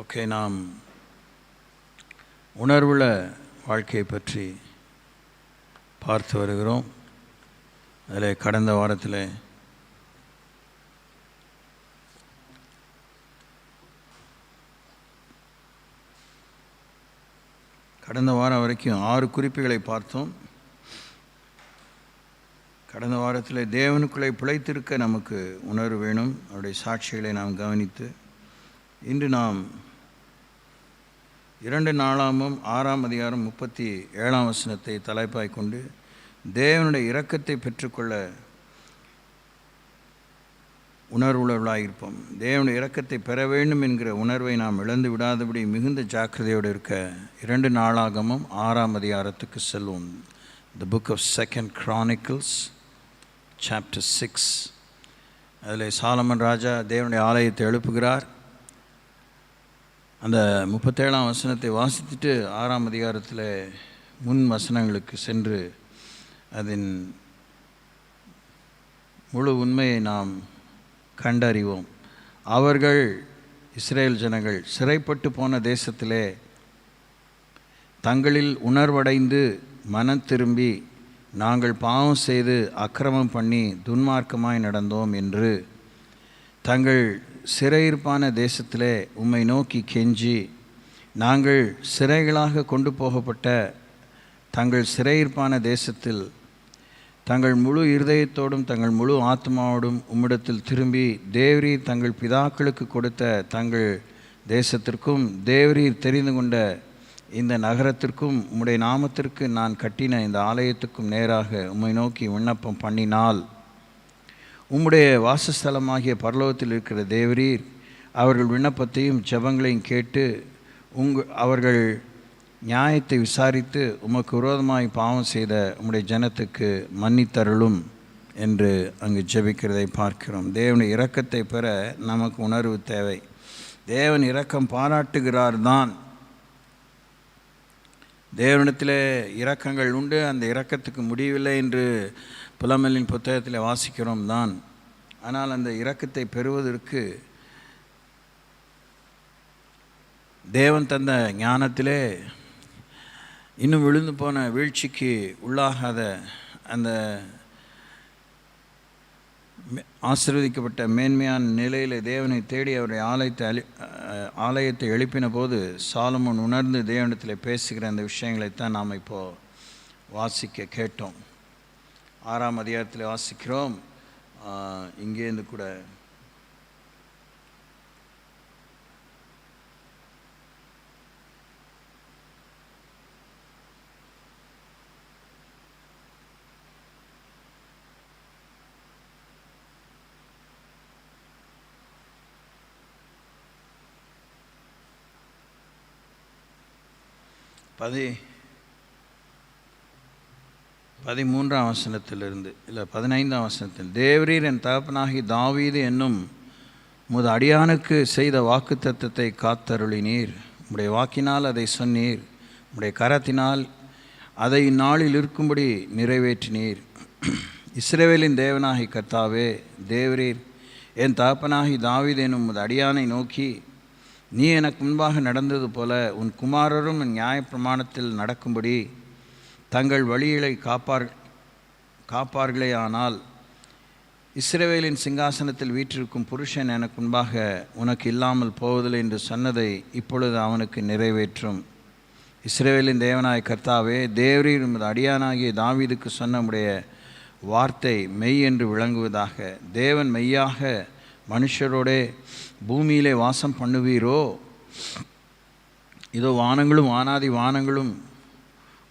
Okay, நாம் உணர்வுள்ள வாழ்க்கையை பற்றி பார்த்து வருகிறோம். அதில் கடந்த வாரத்தில் வரைக்கும் 6 குறிப்புகளை பார்த்தோம். கடந்த வாரத்தில் தேவனுக்குள்ளே பிழைத்திருக்க நமக்கு உணர்வு வேணும். அவருடைய சாட்சிகளை நாம் கவனித்து இன்று நாம் 2 நாளாகமம் 6ஆம் அதிகாரம் 37ஆம் வசனத்தை தலைப்பாய் கொண்டு தேவனுடைய இரக்கத்தை பெற்றுக்கொள்ள உணர்வுள்ளவர்களாயிருப்போம். தேவனுடைய இரக்கத்தை பெற வேண்டும் என்கிற உணர்வை நாம் இழந்து விடாதபடி மிகுந்த ஜாக்கிரதையோடு இருக்க 2 நாளாகமம் 6ஆம் அதிகாரத்துக்கு செல்வோம். The book of 2 Chronicles chapter 6. அதில் சாலமன் ராஜா தேவனுடைய ஆலயத்தை எழுப்புகிறார். அந்த 37ஆம் வசனத்தை வாசித்துட்டு 6ஆம் அதிகாரத்தில் முன் வசனங்களுக்கு சென்று அதன் முழு உண்மையை நாம் கண்டறிவோம். அவர்கள் இஸ்ரேல் ஜனங்கள் சிறைப்பட்டு போன தேசத்திலே தங்களில் உணர்வடைந்து மனம் திரும்பி நாங்கள் பாவம் செய்து அக்கிரமம் பண்ணி துன்மார்க்கமாய் நடந்தோம் என்று தங்கள் சிறையிருப்பான தேசத்திலே உம்மை நோக்கி கெஞ்சி, நாங்கள் சிறைகளாக கொண்டு போகப்பட்ட தங்கள் சிறையிருப்பான தேசத்தில் தங்கள் முழு இருதயத்தோடும் தங்கள் முழு ஆத்மாவோடும் உம்மிடத்தில் திரும்பி தேவரீர் தங்கள் பிதாக்களுக்கு கொடுத்த தங்கள் தேசத்திற்கும் தேவரீர் தெரிந்து கொண்ட இந்த நகரத்திற்கும் உம்முடைய நாமத்திற்கு நான் கட்டின இந்த ஆலயத்துக்கும் நேராக உம்மை நோக்கி விண்ணப்பம் பண்ணினால் உம்முடைய வாசஸ்தலமாகிய பரலோகத்தில் இருக்கிற தேவரீர் அவர்கள் விண்ணப்பத்தையும் ஜெபங்களையும் கேட்டு அவர்கள் நியாயத்தை விசாரித்து உமக்கு விரோதமாய் பாவம் செய்த உம்முடைய ஜனத்துக்கு மன்னித்தருளும் என்று அங்கு ஜெபிக்கிறதை பார்க்கிறோம். தேவனுடைய இரக்கத்தை பெற நமக்கு உணர்வு தேவை. தேவன் இரக்கம் பாராட்டுகிறார் தான். தேவனிடத்தில் இரக்கங்கள் உண்டு, அந்த இரக்கத்துக்கு முடிவில்லை என்று புலம்பலின் புத்தகத்தில் வாசிக்கிறோம் தான். ஆனால் அந்த இரக்கத்தை பெறுவதற்கு தேவன் தந்த ஞானத்திலே இன்னும் விழுந்து போன வீழ்ச்சிக்கு உள்ளாகாத அந்த ஆசீர்வதிக்கப்பட்ட மேன்மையான நிலையில் தேவனை தேடி அவருடைய ஆலயத்தை எழுப்பின போது சாலமோன் உணர்ந்து தேவனிடத்தில் பேசுகிற அந்த விஷயங்களைத்தான் நாம் இப்போது வாசிக்க கேட்டோம். 6ஆம் அதிகாரத்தில் வாசிக்கிறோம். இங்கேருந்து கூட பதிமூன்றாம் வசனத்திலிருந்து 15ஆம் வசனத்தில், தேவரீர் என் தகப்பனாகி தாவீது என்னும் உமது அடியானுக்கு செய்த வாக்குத்தத்தத்தை காத்தருளினீர். உம்முடைய வாக்கினால் அதை சொன்னீர். உம்முடைய கரத்தினால் அதை இந்நாளில் இருக்கும்படி நிறைவேற்றினீர். இஸ்ரவேலின் தேவனாகி கர்த்தாவே, தேவரீர் என் தகப்பனாகி தாவீது என்னும் உமது அடியானை நோக்கி, நீ எனக்கு முன்பாக நடந்தது போல உன் குமாரரும் என் நியாயப்பிரமாணத்தில் நடக்கும்படி தங்கள் வழிகளை காப்பார்களே. ஆனால் இஸ்ரவேலின் சிங்காசனத்தில் வீற்றிருக்கும் புருஷன் எனக்கு முன்பாக உனக்கு இல்லாமல் போவதில்லை என்று சொன்னதை இப்பொழுது அவனுக்கு நிறைவேற்றும். இஸ்ரவேலின் தேவனாய் கர்த்தாவே, தேவரீர் உமது அடியானாகிய தாவீதுக்கு சொன்ன உம்முடைய வார்த்தை மெய் என்று விளங்குவதாக. தேவன் மெய்யாக மனுஷரோடே பூமியிலே வாசம் பண்ணுவீரோ? இதோ வானங்களும் வானாதி வானங்களும்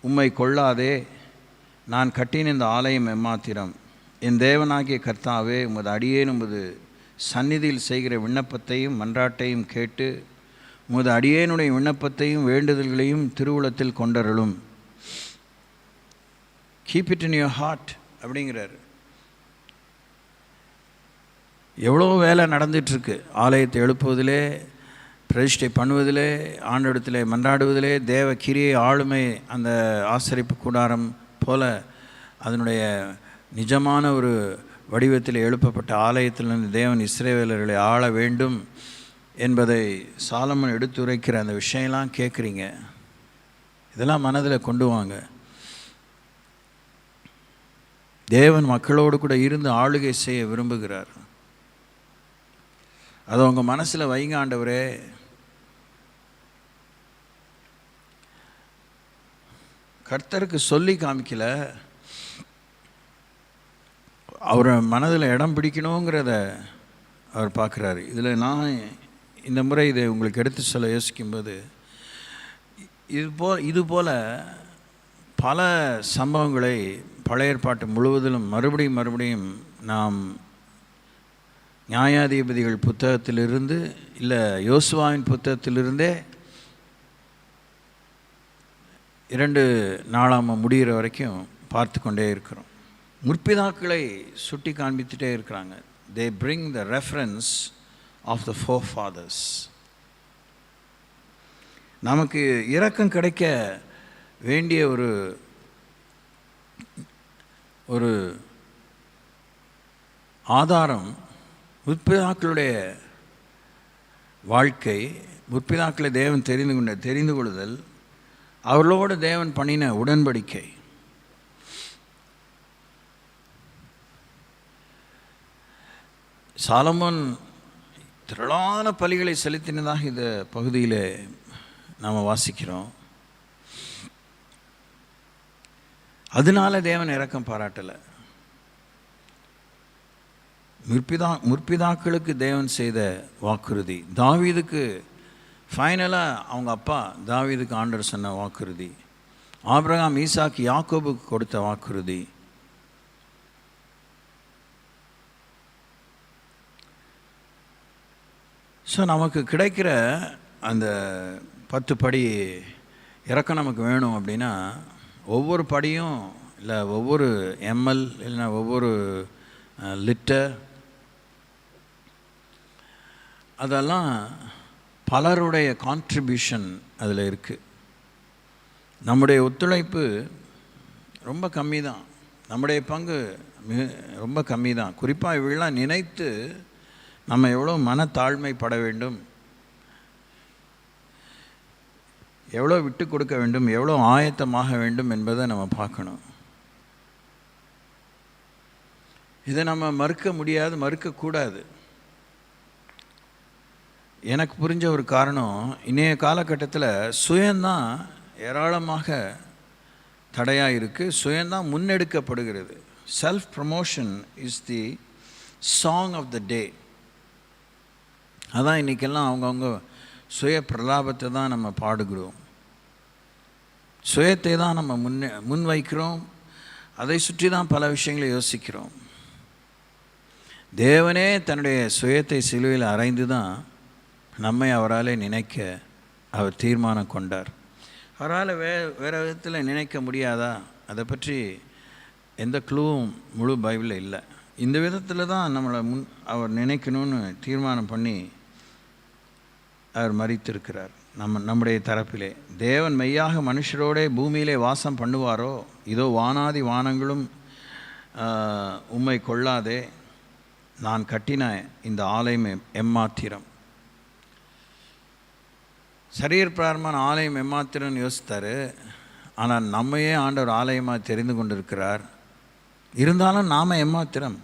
உம்மை கொள்ளாதே. நான் கட்டின இந்த ஆலயம் எம்மாத்திரம். என் தேவனாகிய கர்த்தாவே, உமது அடியேன் உமது சந்நிதியில் செய்கிற விண்ணப்பத்தையும் மன்றாட்டையும் கேட்டு உமது அடியேனுடைய விண்ணப்பத்தையும் வேண்டுதல்களையும் திருவுளத்தில் கொண்டருளும். Keep it in your heart அப்படிங்கிறார். எவ்வளோ வேலை நடந்துகிட்ருக்கு. ஆலயத்தை எழுப்புவதிலே, பிரதிஷ்டை பண்ணுவதிலே, ஆண்டவரிடத்திலே மன்றாடுவதிலே, தேவ கிரியை ஆளுமை அந்த ஆசரிப்பு கூடாரம் போல அதனுடைய நிஜமான ஒரு வடிவத்தில் எழுப்பப்பட்ட ஆலயத்திலிருந்து தேவன் இஸ்ரவேலர்களை ஆள வேண்டும். என்பதை சாலமன் எடுத்துரைக்கிற அந்த விஷயம்லாம் கேட்குறீங்க. இதெல்லாம் மனதில் கொண்டு வாங்க. தேவன் மக்களோடு கூட இருந்து ஆளுகை செய்ய விரும்புகிறார். அதை உங்கள் மனசில் வைங்க. ஆண்டவரே, கர்த்தருக்கு சொல்லி காமிக்கல, அவரை மனதில் இடம் பிடிக்கணுங்கிறத அவர் பார்க்குறாரு. இதில் நான் இந்த முறை இதை உங்களுக்கு எடுத்து சொல்ல யோசிக்கும்போது, இதுபோல் பல சம்பவங்களை பழைய ஏற்பாட்டு முழுவதிலும் மறுபடியும் நாம் நியாயாதிபதிகள் புத்தகத்திலிருந்து இல்லை யோசுவாவின் புத்தகத்திலிருந்தே 2 நாளாம் முடிகிற வரைக்கும் பார்த்து கொண்டே இருக்கிறோம். முற்பிதாக்களை சுட்டி காண்பித்துட்டே இருக்கிறாங்க. They bring the reference of the forefathers. நமக்கு இரக்கம் கிடைக்க வேண்டிய ஒரு ஆதாரம் முற்பிதாக்களுடைய வாழ்க்கை, முற்பிதாக்களை தேவன் தெரிந்து கொள்ளுதல், அவர்களோடு தேவன் பண்ணின உடன்படிக்கை. சாலமோன் திரளான பலிகளை செலுத்தினதாக இந்த பகுதியில் நாம் வாசிக்கிறோம். அதனால தேவன் இரக்கம் பாராட்டலை. முற்பிதாக்களுக்கு தேவன் செய்த வாக்குறுதி, தாவீதுக்கு ஃபைனலாக அவங்க அப்பா தாவீதுக்கு ஆண்டவர் சொன்ன வாக்குறுதி, ஆபிரகாம் ஈசாக்கு யாக்கோபுக்கு கொடுத்த வாக்குறுதி, ஸோ நமக்கு கிடைக்கிற அந்த 10 படி இறக்கம் நமக்கு வேணும் அப்படின்னா, ஒவ்வொரு படியும் இல்லை ஒவ்வொரு எம்எல் இல்லைன்னா ஒவ்வொரு லிட்டர், அதெல்லாம் பலருடைய கான்ட்ரிபியூஷன் அதில் இருக்குது. நம்முடைய ஒத்துழைப்பு ரொம்ப கம்மி தான், நம்முடைய பங்கு ரொம்ப கம்மி தான். குறிப்பாக இவெல்லாம் நினைத்து நம்ம எவ்வளோ மனத்தாழ்மைப்பட வேண்டும், எவ்வளோ விட்டு கொடுக்க வேண்டும், எவ்வளோ ஆயத்தமாக வேண்டும் என்பதை நம்ம பார்க்கணும். இதை நம்ம மறுக்க முடியாது, மறுக்கக்கூடாது. எனக்கு புரிஞ்ச ஒரு காரணம், இன்றைய காலகட்டத்தில் சுயந்தான் ஏராளமாக தடையாக இருக்குது, சுயந்தான் முன்னெடுக்கப்படுகிறது. Self promotion is the song of the day. அதான் இன்றைக்கெல்லாம் அவங்கவுங்க சுய பிரலாபத்தை தான் நம்ம பாடுகிறோம், சுயத்தை தான் நம்ம முன்வைக்கிறோம், அதை சுற்றி தான் பல விஷயங்களை யோசிக்கிறோம். தேவனே தன்னுடைய சுயத்தை சிலுவையில் அறைந்து தான் நம்மை அவரால் நினைக்க அவர் தீர்மானம் கொண்டார். அவரால் வேறு விதத்தில் நினைக்க முடியாதா? அதை பற்றி எந்த க்ளூவும் முழு பைபிளில் இல்லை. இந்த விதத்தில் தான் நம்மளை அவர் நினைக்கணும்னு தீர்மானம் பண்ணி அவர் மரித்திருக்கிறார். நம்முடைய தரப்பிலே தேவன் மெய்யாக மனுஷரோடே பூமியிலே வாசம் பண்ணுவாரோ, இதோ வானாதி வானங்களும் உம்மை கொள்ளாதே, நான் கட்டின இந்த ஆலயம் எம்மாத்திரம். சரீரப்பிரகாரமான ஆலயம் எம்மாத்திரம்னு யோசித்தார். ஆனால் நம்மையே ஆண்டவர் ஆலயமாக தெரிந்து கொண்டிருக்கிறார். இருந்தாலும் நாம் எம்மாத்திரம்.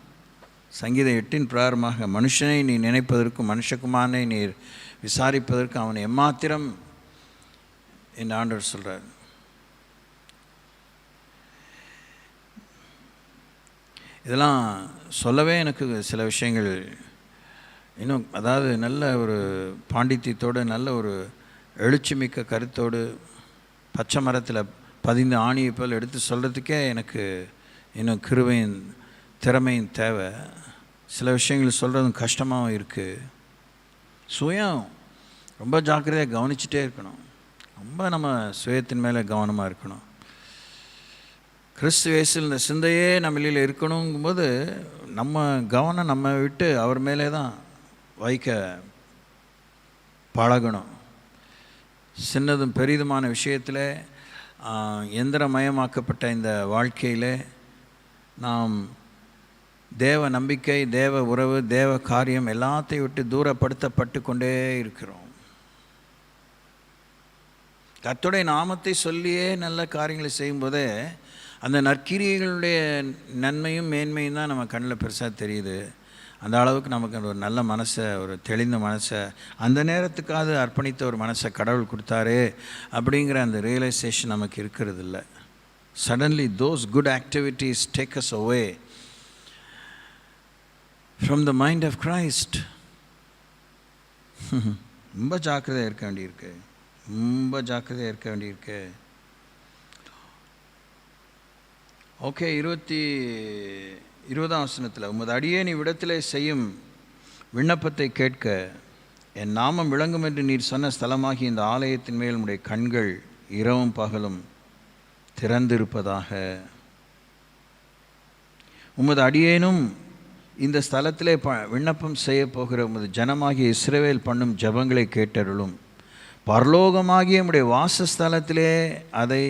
சங்கீதம் 8 பிரகாரமாக மனுஷனை நீ நினைப்பதற்கும் மனுஷகுமாரனை நீ விசாரிப்பதற்கு அவன் எம்மாத்திரம் என்று ஆண்டவர் சொல்கிறார். இதெல்லாம் சொல்லவே எனக்கு சில விஷயங்கள் இன்னும், அதாவது நல்ல ஒரு பாண்டித்தியத்தோடு, நல்ல ஒரு எழுச்சிமிக்க கருத்தோடு, பச்சை மரத்தில் பதிந்த ஆணியை போல் எடுத்து சொல்கிறதுக்கே எனக்கு இன்னும் கிருபையின் திறமையின் தேவை. சில விஷயங்கள் சொல்கிறதும் கஷ்டமாகவும் இருக்குது. சுயம் ரொம்ப ஜாக்கிரதையாக கவனிச்சுட்டே இருக்கணும். ரொம்ப நம்ம சுயத்தின் மேலே கவனமாக இருக்கணும். கிறிஸ்து இயேசுவில் இந்த சிந்தையே நம்மளில் இருக்கணுங்கும்போது நம்ம கவனம் நம்ம விட்டு அவர் மேலே தான் வைக்க பழகணும். சின்னதும் பெரிதுமான விஷயத்தில், எந்திரமயமாக்கப்பட்ட இந்த வாழ்க்கையில் நாம் தேவ நம்பிக்கை, தேவ உறவு, தேவ காரியம் எல்லாத்தையும் விட்டு தூரப்படுத்தப்பட்டு கொண்டே இருக்கிறோம். கர்த்தருடைய நாமத்தை சொல்லியே நல்ல காரியங்களை செய்யும்போதே அந்த நற்கிரியைகளுடைய நன்மையும் மேன்மையும் தான் நம்ம கண்ணில் பெருசாக தெரியுது. அந்த அளவுக்கு நமக்கு ஒரு நல்ல மனசை, ஒரு தெளிந்த மனசை, அந்த நேரத்துக்காவது அர்ப்பணித்த ஒரு மனசை கடவுள் கொடுத்தாரு அப்படிங்கிற அந்த ரியலைசேஷன் நமக்கு இருக்கிறது இல்லை. Suddenly those good activities take us away from the mind of Christ. ரொம்ப ஜாக்கிரதையாக இருக்க வேண்டியிருக்கு, ரொம்ப ஜாக்கிரதையாக இருக்க வேண்டியிருக்கு. ஓகே, 20ஆம் வசனத்தில், உமது அடியேன் இவ்விடத்திலே செய்யும் விண்ணப்பத்தை கேட்க என் நாமம் விளங்கும் என்று நீர் சொன்ன ஸ்தலமாகி இந்த ஆலயத்தின் மேல் உம்முடைய கண்கள் இரவும் பகலும் திறந்திருப்பதாக. உமது அடியேனும் இந்த ஸ்தலத்திலே விண்ணப்பம் செய்ய போகிற உமது ஜனமாகிய இஸ்ரவேல் பண்ணும் ஜபங்களை கேட்டருளும். பரலோகமாகிய உம்முடைய வாசஸ்தலத்திலே அதை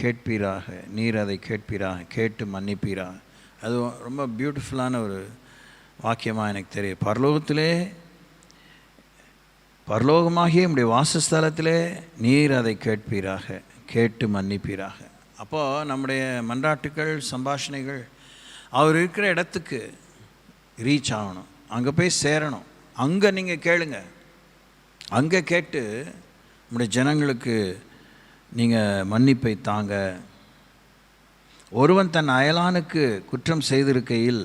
கேட்பீராக, நீர் அதை கேட்பீராக, கேட்டு மன்னிப்பீராக. அது ரொம்ப பியூட்டிஃபுல்லான ஒரு வாக்கியமாக எனக்கு தெரியும். பரலோகமாகிய நம்முடைய வாசஸ்தலத்திலே நீர் அதை கேட்பீராக, கேட்டு மன்னிப்பீராக. அப்போது நம்முடைய மன்றாட்டுக்கள், சம்பாஷணைகள் அவர் இருக்கிற இடத்துக்கு ரீச் ஆகணும், அங்கே போய் சேரணும். அங்கே நீங்கள் கேளுங்க, அங்கே கேட்டு நம்முடைய ஜனங்களுக்கு நீங்கள் மன்னிப்பை தாங்க. ஒருவன் தன் அயலானுக்கு குற்றம் செய்திருக்கையில்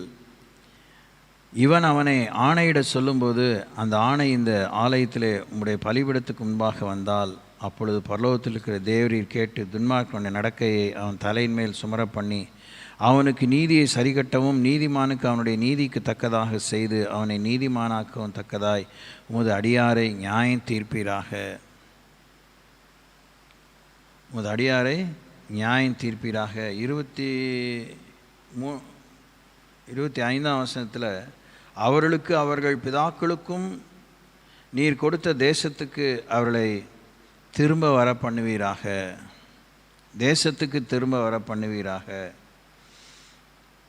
இவன் அவனை ஆணையிட சொல்லும்போது அந்த ஆணை இந்த ஆலயத்திலே உம்முடைய பலிபீடத்துக்கு முன்பாக வந்தால், அப்பொழுது பரலோகத்தில் இருக்கிற தேவரீர் கேட்டு துன்மார்க்கனுடைய நடக்கையை அவன் தலையின் மேல் சுமர பண்ணி அவனுக்கு நீதியை சரிகட்டவும் நீதிமானுக்கு அவனுடைய நீதிக்கு தக்கதாக செய்து அவனை நீதிமானாக்கவும் தக்கதாய் உமது அடியாரை நியாயம் தீர்ப்பீராக. உமது அடியாரை நியாயம் தீர்ப்பீராக. 25ஆம் வசனத்தில், அவர்களுக்கு அவர்கள் பிதாக்களுக்கும் நீர் கொடுத்த தேசத்துக்கு அவர்களை திரும்ப வர பண்ணுவீராக, தேசத்துக்கு திரும்ப வர பண்ணுவீராக.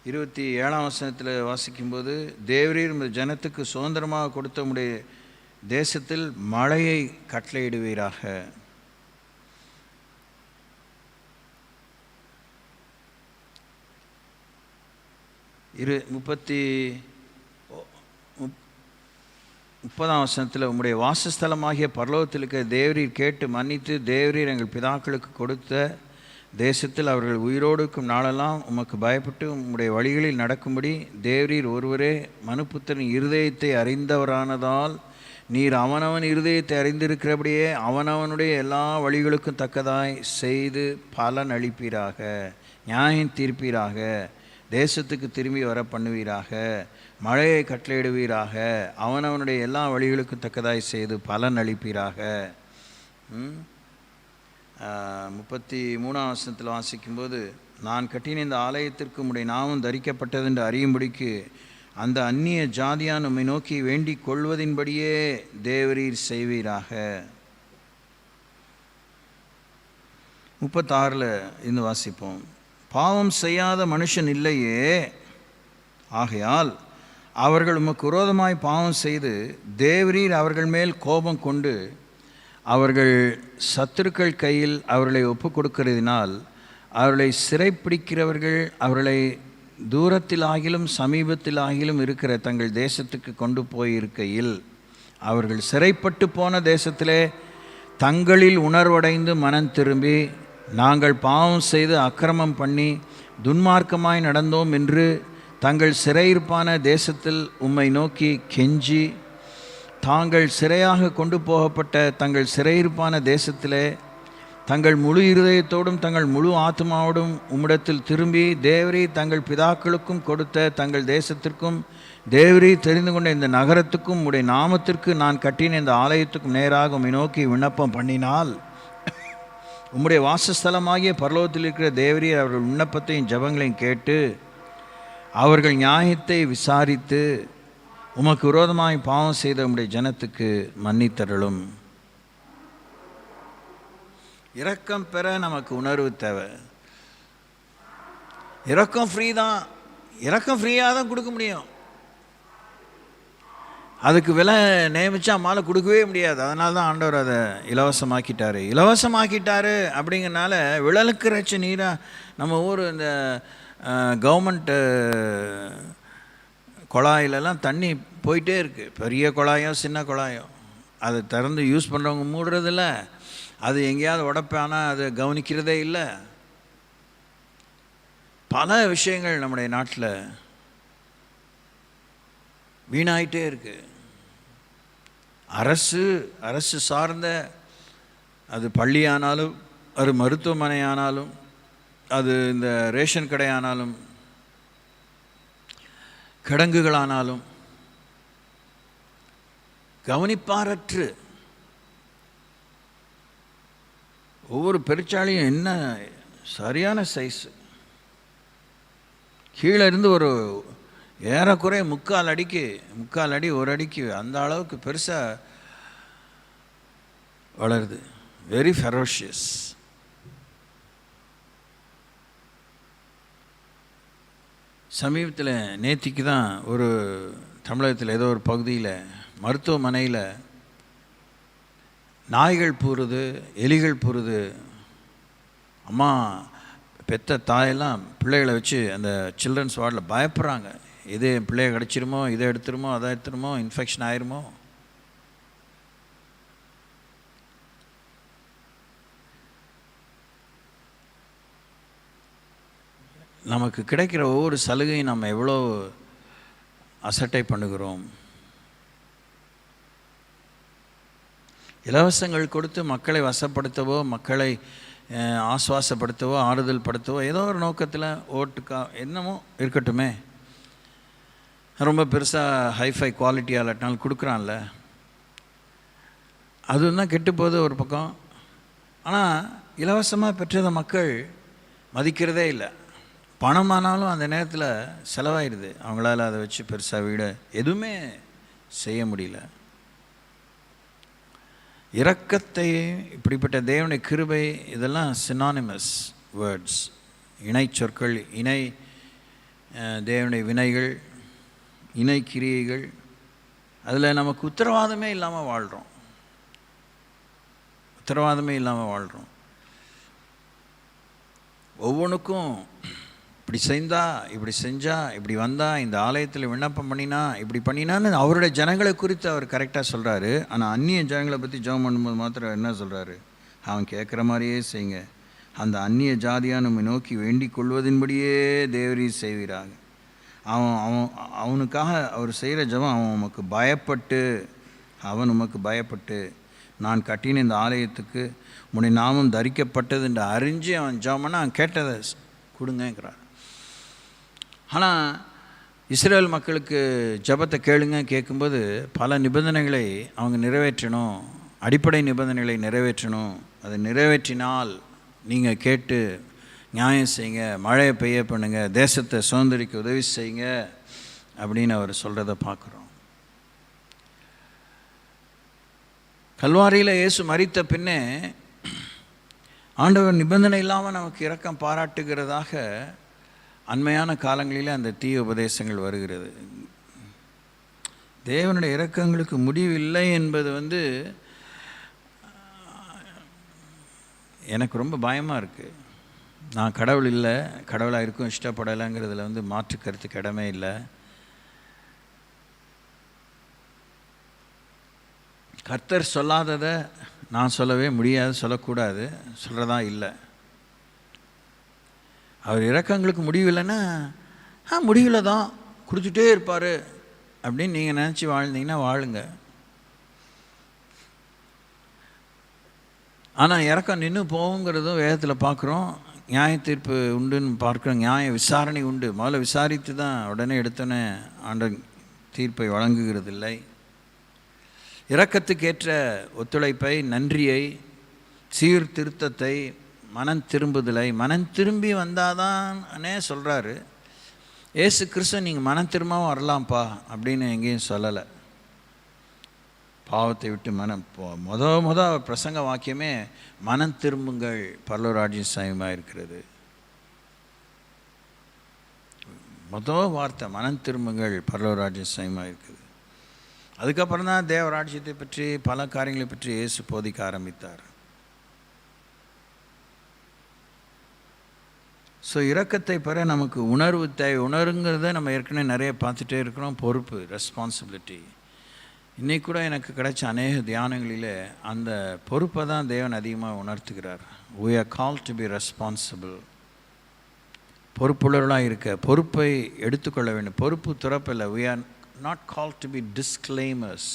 27ஆம் வசனத்தில் வாசிக்கும்போது, தேவரீர் உமது ஜனத்துக்கு சுதந்திரமாக கொடுத்த உம்முடைய தேசத்தில் மழையை கட்டளையிடுவீராக. 30ஆம் வசனத்தில், உம்முடைய வாசஸ்தலமாகிய பரலோகத்தில் இருக்கிற தேவரீர் கேட்டு மன்னித்து தேவரீர் எங்கள் பிதாக்களுக்கு கொடுத்த தேசத்தில் அவர்கள் உயிரோடுக்கும் நாளெல்லாம் உமக்கு பயப்பட்டு உம்முடைய வழிகளில் நடக்கும்படி தேவரீர் ஒருவரே மனுப்புத்திரன் இருதயத்தை அறிந்தவரானதால் நீர் அவனவன் இருதயத்தை அறிந்திருக்கிறபடியே அவனவனுடைய எல்லா வழிகளுக்கும் தக்கதாய் செய்து பலன் அளிப்பீராக, நியாயம் தீர்ப்பீராக, தேசத்துக்கு திரும்பி வர பண்ணுவீராக, மழையை கட்டளையிடுவீராக, அவனவனுடைய எல்லா வழிகளுக்கும் தக்கதாய் செய்து பலன் அளிப்பீராக. 33ஆம் வசனத்தில் வாசிக்கும்போது, நான் கட்டின இந்த ஆலயத்திற்கு உம்முடைய நாமம் தரிக்கப்பட்டது என்று அறியும்படிக்கு அந்த அந்நிய ஜாதியான் உம்மை நோக்கி வேண்டிக் கொள்வதின்படியே தேவரீர் செய்வீராக. 36 இருந்து வாசிப்போம். பாவம் செய்யாத மனுஷன் இல்லையே, ஆகையால் அவர்கள் உமக்கு விரோதமாய் பாவம் செய்து தேவரீர் அவர்கள் மேல் கோபம் கொண்டு அவர்கள் சத்துருக்கள் கையில் அவர்களை ஒப்பு கொடுக்கிறதினால் அவர்களை சிறைப்பிடிக்கிறவர்கள் அவர்களை தூரத்திலாகிலும் சமீபத்திலாகிலும் இருக்கிற தங்கள் தேசத்துக்கு கொண்டு போயிருக்கையில் அவர்கள் சிறைப்பட்டு போன தேசத்திலே தங்களில் உணர்வடைந்து மனம் திரும்பி நாங்கள் பாவம் செய்து அக்கிரமம் பண்ணி துன்மார்க்கமாய் நடந்தோம் என்று தங்கள் சிறையிருப்பான தேசத்தில் உம்மை நோக்கி கெஞ்சி தாங்கள் சிறையாக கொண்டு போகப்பட்ட தங்கள் சிறையிருப்பான தேசத்திலே தங்கள் முழு இருதயத்தோடும் தங்கள் முழு ஆத்மாவோடும் உம்மிடத்தில் திரும்பி தேவரீர் தங்கள் பிதாக்களுக்கும் கொடுத்த தங்கள் தேசத்திற்கும் தேவரீர் தெரிந்து கொண்ட இந்த நகரத்துக்கும் உம்முடைய நாமத்திற்கு நான் கட்டின இந்த ஆலயத்துக்கும் நேராக உம்மை நோக்கி விண்ணப்பம் பண்ணினால் உம்முடைய வாசஸ்தலமாகிய பரலோகத்தில் இருக்கிற தேவரீர் அவர்கள் விண்ணப்பத்தையும் ஜபங்களையும் கேட்டு அவர்கள் நியாயத்தை விசாரித்து உமக்கு விரோதமாய் பாவம் செய்த உம்முடைய ஜனத்துக்கு மன்னித்தருளும். இரக்கம் பெற நமக்கு உணர்வு தேவை. இரக்கம் ஃப்ரீ தான், இரக்கம் ஃப்ரீயாக தான் கொடுக்க முடியும். அதுக்கு விலை நியமிச்சா மாலை கொடுக்கவே முடியாது. அதனால தான் ஆண்டவர் அதை இலவசமாக்கிட்டாரு. அப்படிங்கிறனால விழலுக்கு இறைச்சி நீராக நம்ம ஊர் இந்த கவர்மெண்ட்டு குழாயிலெல்லாம் தண்ணி போயிட்டே இருக்குது. பெரிய குழாயோ சின்ன குழாயோ அதை திறந்து யூஸ் பண்ணுறவங்க மூடுறதில்ல. அது எங்கேயாவது உடப்பானா அதை கவனிக்கிறதே இல்லை. பல விஷயங்கள் நம்முடைய நாட்டில் வீணாயிட்டே இருக்கு. அரசு சார்ந்த, அது பள்ளி ஆனாலும், அது மருத்துவமனை ஆனாலும், அது இந்த ரேஷன் கடை ஆனாலும், கிடங்குகளானாலும், கவனிப்பாரற்று ஒவ்வொரு பெருச்சாளியும் என்ன சரியான சைஸு, கீழே இருந்து ஒரு ஏறக்குறைய 3/4 அடி 1 அடிக்கு அந்த அளவுக்கு பெருசாக வளருது. Very ferocious. சமீபத்தில் நேத்திக்கு தான் ஒரு தமிழகத்தில் ஏதோ ஒரு பகுதியில் மருத்துவமனையில் நாய்கள் பூருது, எலிகள் பூருது. அம்மா பெத்த தாயெல்லாம் பிள்ளைகளை வச்சு அந்த சில்ட்ரன்ஸ் வார்டில் பயப்படுறாங்க. இது என் பிள்ளைய கிடச்சிருமோ, இதை எடுத்துருமோ, அதை எடுத்துருமோ, இன்ஃபெக்ஷன் ஆயிருமோ. நமக்கு கிடைக்கிற ஒவ்வொரு சலுகையும் நம்ம எவ்வளோ அசட்டை பண்ணுகிறோம். இலவசங்கள் கொடுத்து மக்களை வசப்படுத்தவோ, மக்களை ஆசுவாசப்படுத்தவோ, ஆறுதல் படுத்தவோ, ஏதோ ஒரு நோக்கத்தில் ஓட்டுக்கா என்னமோ இருக்கட்டுமே, ரொம்ப பெருசாக ஹைஃபை குவாலிட்டியாக இல்லாட்டினாலும் கொடுக்குறான்ல, அதுதான் கெட்டுப்போகுது ஒரு பக்கம். ஆனால் இலவசமாக பெற்றதை மக்கள் மதிக்கிறதே இல்லை. பணமானாலும் அந்த நேரத்தில் செலவாயிடுது. அவங்களால அதை வச்சு பெருசாக வீட எதுவுமே செய்ய முடியல. இரக்கத்தை, இப்படிப்பட்ட தேவனுடைய கிருபை, இதெல்லாம் சினானிமஸ் வேர்ட்ஸ், இணை சொற்கள், இணை தேவனுடைய வினைகள், இணை கிரியைகள். அதில் நமக்கு உத்தரவாதமே இல்லாமல் வாழ்கிறோம். ஒவ்வொன்றுக்கும் இப்படி இப்படி செஞ்சா, இப்படி வந்தா, இந்த ஆலயத்தில் விண்ணப்பம் பண்ணினா, இப்படி பண்ணினான்னு அவருடைய ஜனங்களை குறித்து அவர் கரெக்டாக சொல்கிறாரு. ஆனால் அந்நிய ஜனங்களை பற்றி ஜெபம் பண்ணும்போது மாத்திரம் என்ன சொல்கிறாரு? அவன் கேட்குற மாதிரியே செய்யுங்க, அந்த அந்நிய ஜாதியாக நம்மை நோக்கி வேண்டிக் கொள்வதின்படியே தேவரீர் செய்வீராக. அவனுக்காக அவர் செய்கிற ஜெபம், அவன் உமக்கு பயப்பட்டு நான் கட்டின இந்த ஆலயத்துக்கு உன்னுடைய நாமம் தரிக்கப்பட்டது என்று அறிஞ்சு அவன் ஜெபம் பண்ண அவன் கேட்டதை கொடுங்கிறார். ஆனால் இஸ்ரேல் மக்களுக்கு ஜெபத்தை கேட்கும்போது பல நிபந்தனைகளை அவங்க நிறைவேற்றணும், அடிப்படை நிபந்தனைகளை நிறைவேற்றணும். அதை நிறைவேற்றினால் நீங்கள் கேட்டு நியாயம் செய்யுங்க, மழையை பெய்ய பண்ணுங்க, தேசத்தை சுதந்திரிக்க உதவி செய்யுங்க அப்படின்னு அவர் சொல்கிறத பார்க்குறோம். கல்வாரியில் இயேசு மரித்த பின்னே ஆண்டவர் நிபந்தனை இல்லாமல் நமக்கு இரக்கம் பாராட்டுகிறதாக அண்மையான காலங்களில் அந்த தீய உபதேசங்கள் வருகிறது. தேவனுடைய இரக்கங்களுக்கு முடிவில்லை என்பது எனக்கு ரொம்ப பயமாக இருக்குது. நான் கடவுள் இல்லை, கடவுளாக இருக்கும் இஷ்டப்படலைங்கிறதுல மாற்று கருத்துக்கு இடமே இல்லை. கர்த்தர் சொல்லாததை நான் சொல்லவே முடியாது, சொல்லக்கூடாது, சொல்கிறதா இல்லை. அவர் இரக்கங்களுக்கு முடிவில்லைன்னா முடிவில் தான் கொடுத்துட்டே இருப்பார் அப்படின்னு நீங்கள் நினச்சி வாழ்ந்தீங்கன்னா வாழுங்க. ஆனால் இறக்கம் நின்று போகுங்கிறதும் வேதத்தில் பார்க்குறோம். நியாய தீர்ப்பு உண்டுன்னு பார்க்குறோம், நியாய விசாரணை உண்டு. முதல்ல விசாரித்து தான் உடனே எடுத்தோன்னே ஆண்டவர் தீர்ப்பை வழங்குகிறதில்லை. இரக்கத்துக்கேற்ற ஒத்துழைப்பை, நன்றியை, சீர்திருத்தத்தை, மனம் திரும்பி வந்தாதானே சொல்கிறாரு. ஏசு கிறிஸ்து நீங்கள் மனம் திரும்பவும் வரலாம்ப்பா அப்படின்னு எங்கேயும் சொல்லலை. பாவத்தை விட்டு முத பிரசங்க வாக்கியமே மனம் திரும்புங்கள் பரலோக ராஜ்யம் சமீபமாக இருக்கிறது. மொதல் வார்த்தை மனம் திரும்புங்கள், பரலோக ராஜ்யம் சமயமாக இருக்குது. அதுக்கப்புறம் தான் தேவராஜ்யத்தை பற்றி பல காரியங்களை பற்றி இயேசு போதிக்க ஆரம்பித்தார். ஸோ இரக்கத்தை பெற நமக்கு உணர்வு தேவை. உணர்வுங்கிறத நம்ம ஏற்கனவே நிறைய பார்த்துட்டே இருக்கிறோம். பொறுப்பு, ரெஸ்பான்சிபிலிட்டி. இன்றைக்கி கூட எனக்கு கிடைச்ச அநேக தியானங்களில் அந்த பொறுப்பை தான் தேவன் அதிகமாக உணர்த்துகிறார். we are called to be responsible. பொறுப்புள்ளவர்களாக இருக்க, பொறுப்பை எடுத்துக்கொள்ள வேண்டும். பொறுப்பு துறப்பில்லை. we are not called to be disclaimers.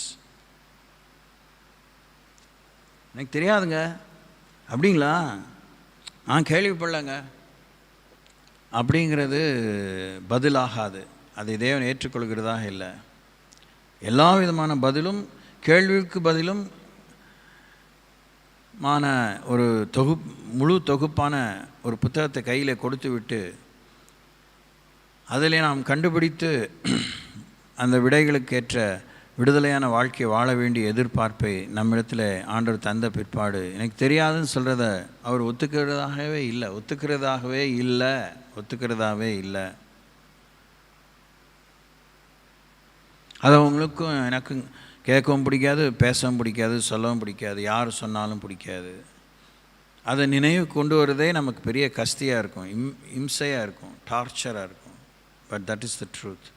எனக்கு தெரியாதுங்க, அப்படிங்களா, நான் கேள்விப்படலைங்க அப்படிங்கிறது பதிலாகாது. அதை தேவன் ஏற்றுக்கொள்கிறதாக இல்லை. எல்லா விதமான பதிலும், கேள்விக்கு பதிலும் ஒரு முழு தொகுப்பான ஒரு புத்தகத்தை கையில் கொடுத்து விட்டு அதில் நாம் கண்டுபிடித்து அந்த விடைகளுக்கேற்ற விடுதலையான வாழ்க்கையை வாழ வேண்டிய எதிர்பார்ப்பை நம்மிடத்தில் ஆண்டவர் தந்த பிற்பாடு எனக்கு தெரியாதுன்னு சொல்கிறத அவர் ஒத்துக்கிறதாகவே இல்லை. அது அவங்களுக்கும் எனக்கும் கேட்கவும் பிடிக்காது, பேசவும் பிடிக்காது, சொல்லவும் பிடிக்காது, யார் சொன்னாலும் பிடிக்காது. அதை நினைவு கொண்டு வரதே நமக்கு பெரிய கஸ்தியாக இருக்கும், இம்சையாக இருக்கும், டார்ச்சராக இருக்கும். But that is the truth.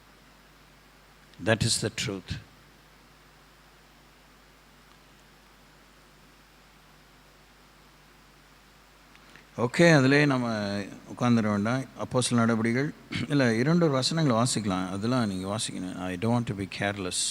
Okay, அதிலே நம்ம உட்காந்துட வேண்டாம். அப்போஸ்தலர் நடபடிகள் இல்லை 2 வசனங்களை வாசிக்கலாம். அதெல்லாம் நீங்கள் வாசிக்கணும். I don't want to be careless.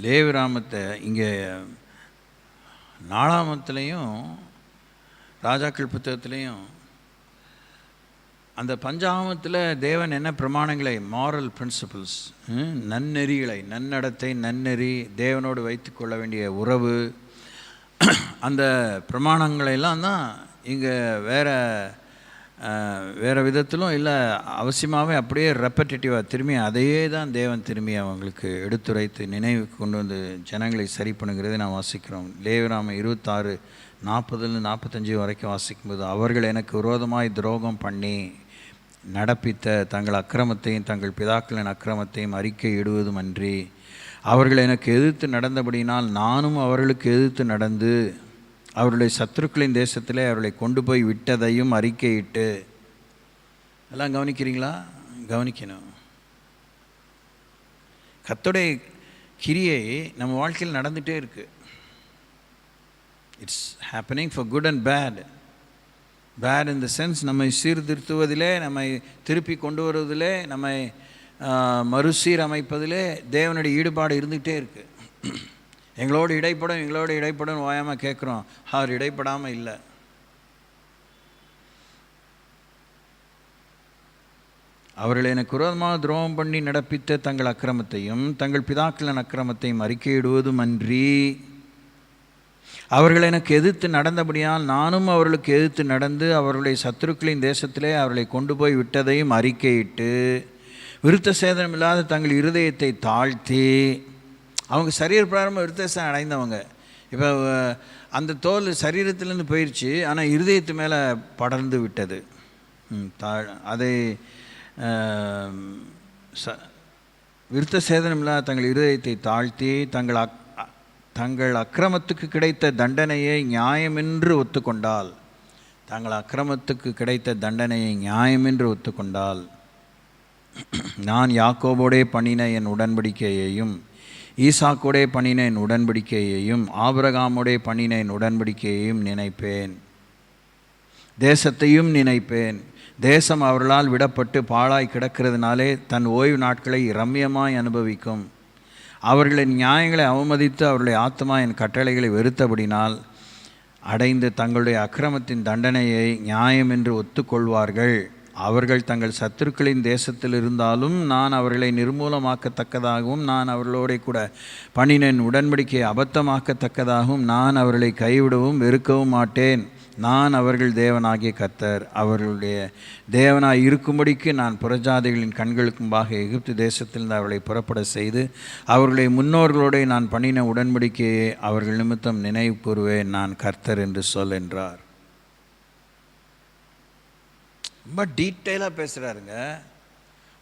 லேவிராமத்தை இங்கே நாளாமத்திலையும் ராஜாக்கள் புத்தகத்திலையும் அந்த பஞ்சாகமத்தில் தேவன் என்ன பிரமாணங்களை, மாரல் பிரின்சிபிள்ஸ், நன்னெறிகளை, நன்னடத்தை, நன்னெறி, தேவனோடு வைத்து கொள்ள வேண்டிய உறவு, அந்த பிரமாணங்களெல்லாம் தான் இங்கே வேறு விதத்திலும் இல்லை, அவசியமாகவே அப்படியே ரெப்படேட்டிவாக திரும்பி அதையே தான் தேவன் திரும்பி அவங்களுக்கு எடுத்துரைத்து நினைவுக்கு கொண்டு வந்து ஜனங்களை சரி பண்ணுங்கிறதை நான் வாசிக்கிறோம். லேவியராமம் 26:40-45 வரைக்கும் வாசிக்கும்போது, அவர்கள் எனக்கு விரோதமாய் துரோகம் பண்ணி நடப்பித்த தங்கள் அக்கிரமத்தையும் தங்கள் பிதாக்களின் அக்கிரமத்தையும் அறிக்கை இடுவதும் அன்றி, அவர்கள் எனக்கு எதிர்த்து நடந்தபடினால் நானும் அவர்களுக்கு எதிர்த்து நடந்து அவருடைய சத்துருக்களின் தேசத்திலே அவர்களை கொண்டு போய் விட்டதையும் அறிக்கையிட்டு. எல்லாம் கவனிக்கிறீங்களா? கவனிக்கணும். கர்த்தருடைய கிரியை நம்ம வாழ்க்கையில் நடந்துகிட்டே இருக்கு. It's happening for good and bad. Bad in the sense நம்மை சீர்திருத்துவதிலே, நம்மை திருப்பி கொண்டு வருவதிலே, நம்மை மறுசீரமைப்பதிலே தேவனுடைய ஈடுபாடு இருந்துகிட்டே இருக்குது. எங்களோடு இடைப்படும் ஓயாமல் கேட்குறோம். அவர் இடைப்படாமல் இல்லை. அவர்கள் எனக்கு விரோதமாக துரோகம் பண்ணி நடப்பித்த தங்கள் அக்கிரமத்தையும் தங்கள் பிதாக்களின் அக்கிரமத்தையும் அறிக்கையிடுவதும் அன்றி, அவர்கள் எனக்கு எதிர்த்து நடந்தபடியால் நானும் அவர்களுக்கு எதிர்த்து நடந்து அவர்களுடைய சத்துருக்களின் தேசத்திலே அவர்களை கொண்டு போய் விட்டதையும் அறிக்கையிட்டு, விருத்த சேதனம் இல்லாத தங்கள் இருதயத்தை தாழ்த்தி, அவங்க சரீர பிராரம்ப விருத்தசேதனம் அடைந்தவங்க. இப்போ அந்த தோல் சரீரத்திலேருந்து போயிடுச்சு, ஆனால் இருதயத்து மேலே படர்ந்து விட்டது. அதை விருத்த சேதனம் இல்லாத தங்கள் இருதயத்தை தாழ்த்தி தங்கள் அக்கிரமத்துக்கு கிடைத்த தண்டனையை நியாயமென்று ஒத்துக்கொண்டால், நான் யாக்கோபோடே பண்ணின என் உடன்படிக்கையையும் ஈசாக்கோடே பண்ணின என் உடன்படிக்கையையும் ஆபிரகாமோடே பண்ணின என் உடன்படிக்கையையும் நினைப்பேன், தேசத்தையும் நினைப்பேன். தேசம் அவர்களால் விடப்பட்டு பாழாய் கிடக்கிறதுனாலே தன் ஓய்வு நாட்களை ரம்யமாய் அனுபவிக்கும். அவர்களின் நியாயங்களை அவமதித்து அவருடைய ஆத்மா என் கட்டளைகளை வெறுத்தபடினால் அடைந்து தங்களுடைய அக்கிரமத்தின் தண்டனையை நியாயம் என்று ஒத்துக்கொள்வார்கள். அவர்கள் தங்கள் சத்துருக்களின் தேசத்தில் இருந்தாலும் நான் அவர்களை நிர்மூலமாக்கத்தக்கதாகவும் நான் அவர்களோட கூட பண்ணின உடன்படிக்கையை அபத்தமாக்கத்தக்கதாகவும் நான் அவர்களை கைவிடவும் வெறுக்கவும் மாட்டேன். நான் அவர்கள் தேவனாகிய கர்த்தர். அவர்களுடைய தேவனாய் இருக்கும்படிக்கு நான் புறஜாதிகளின் கண்களுக்கு முன்பாக எகிப்து தேசத்திலிருந்து அவர்களை புறப்பட செய்து அவர்களுடைய முன்னோர்களோடு நான் பண்ணின உடன்படிக்கையை அவர்கள் நிமித்தம் நினைவு கூறுவேன். நான் கர்த்தர் என்று சொல் என்றார். ரொம்ப டீட்டெயிலாக பேசுகிறாருங்க.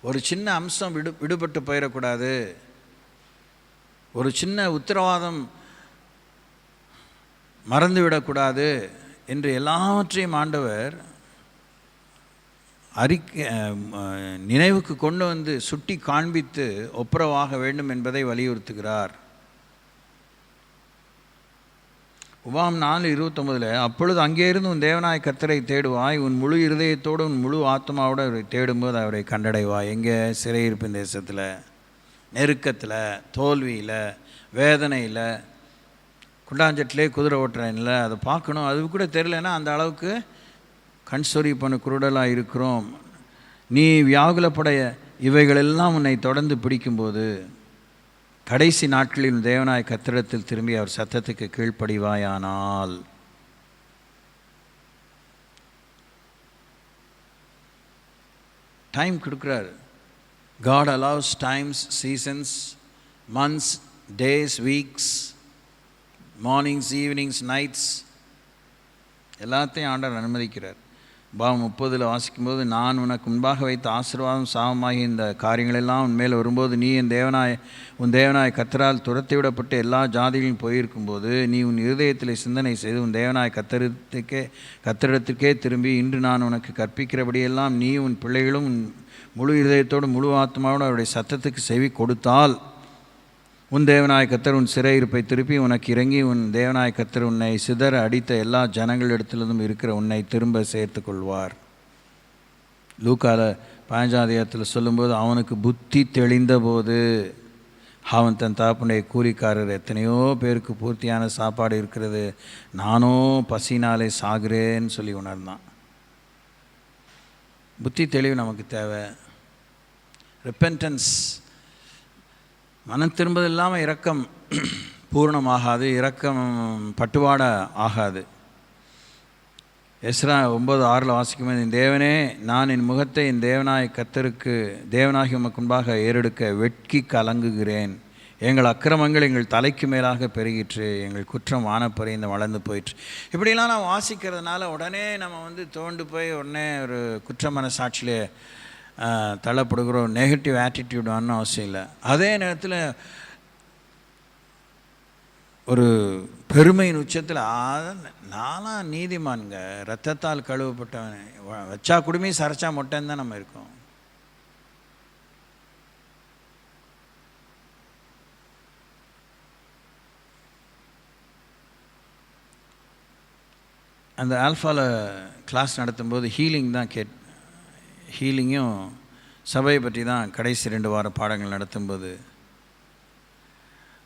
ஒரு சின்ன அம்சம் விடுபட்டு போயிடக்கூடாது, ஒரு சின்ன உத்தரவாதம் மறந்துவிடக்கூடாது என்று எல்லாவற்றையும் ஆண்டவர் நினைவுக்கு கொண்டு வந்து சுட்டி காண்பித்து ஒப்புரவாக வேண்டும் என்பதை வலியுறுத்துகிறார். உபாகம் 4:29 அப்பொழுது அங்கே இருந்து உன் தேவனாய கர்த்தரை தேடுவாய், உன் முழு இருதயத்தோடு உன் முழு ஆத்மாவோடு அவரை தேடும்போது அவரை கண்டடைவாய். எங்கே? சிறையிருப்பின் தேசத்தில், நெருக்கத்தில், தோல்வியில், வேதனையில், குண்டாஞ்சட்டிலே குதிரை ஓட்டுறேன்ல, அதை பார்க்கணும். அது கூட தெரியலன்னா அந்த அளவுக்கு கண் சொறி பண்ண குருடலாக இருக்கிறோம். நீ வியாகுலப்படைய இவைகளெல்லாம் உன்னை தொடர்ந்து பிடிக்கும்போது கடைசி நாட்களில் தேவனாய் கர்த்தரிடத்தில் திரும்பி அவர் சத்தத்துக்கு கீழ்ப்படிவாயானால் டைம் கொடுக்குறாரு. God allows times, seasons, months, days, weeks, mornings, evenings, nights, எல்லாத்தையும் ஆண்டவர் அனுமதிக்கிறார். பாவம் 30 வாசிக்கும்போது, நான் உனக்கு முன்பாக வைத்த ஆசீர்வாதம் சாபமாகி இந்த காரியங்களெல்லாம் உன்மேல் வரும்போது நீ உன் தேவனாய கர்த்தரால் துரத்திவிடப்பட்டு எல்லா ஜாதிகளிலும் போயிருக்கும்போது நீ உன் இருதயத்தில் சிந்தனை செய்து உன் தேவனாய கர்த்தரிடத்திற்கே திரும்பி இன்று நான் உனக்கு கற்பிக்கிறபடியெல்லாம் நீ உன் பிள்ளைகளும் உன் முழு இருதயத்தோடு முழு ஆத்மாவோடு அவருடைய சத்தத்துக்கு செவி கொடுத்தால் உன் தேவனாய கர்த்தர் உன் சிறையிருப்பை திருப்பி உனக்கு இறங்கி உன் தேவனாய கர்த்தர் உன்னை சிதற அடித்த எல்லா ஜனங்களிடத்திலிருந்தும் இருக்கிற உன்னை திரும்ப சேர்த்து கொள்வார். லூக்கால 15 சொல்லும்போது, அவனுக்கு புத்தி தெளிந்த போது அவன் தன் தாப்புடைய கூலிக்காரர், எத்தனையோ பேருக்கு பூர்த்தியான சாப்பாடு இருக்கிறது, நானோ பசினாலே சாகிறேன்னு சொல்லி உணர்ந்தான். புத்தி தெளிவு நமக்கு தேவை. ரிப்பென்டன்ஸ், மனம் திரும்பது இல்லாமல் இரக்கம் பூர்ணமாகாது, இரக்கம் பட்டுவாட ஆகாது. எஸ்ரா 9:6 வாசிக்கும்போது, என் தேவனே, நான் என் முகத்தை என் தேவனாய கர்த்தருக்கு தேவனாகி உமக்கு முன்பாக ஏறெடுக்க வெட்கி கலங்குகிறேன். எங்கள் அக்கிரமங்கள் எங்கள் தலைக்கு மேலாக பெருகிற்று, எங்கள் குற்றம் வானப்பறைந்து வளர்ந்து போயிற்று. இப்படிலாம் நான் வாசிக்கிறதுனால உடனே நம்ம தோண்டு போய் உடனே ஒரு குற்ற மனசாட்சியிலே தள்ளப்படுகிற ஒரு நெகட்டிவ் ஆட்டிடியூட் ஒன்றும் அவசியம் இல்லை. அதே நேரத்தில் ஒரு பெருமையின் உச்சத்தில் நான்லாம் நீதிமான்ங்க, இரத்தத்தால் கழுவப்பட்டவன், வச்சா குடுமி சரைச்சா மொட்டைன்னு தான் நம்ம இருக்கோம். அந்த ஆல்ஃபாவில் கிளாஸ் நடத்தும்போது ஹீலிங் தான் ஹீலிங்கும் சபையை பற்றி தான் கடைசி 2 வார பாடங்கள் நடத்தும்போது,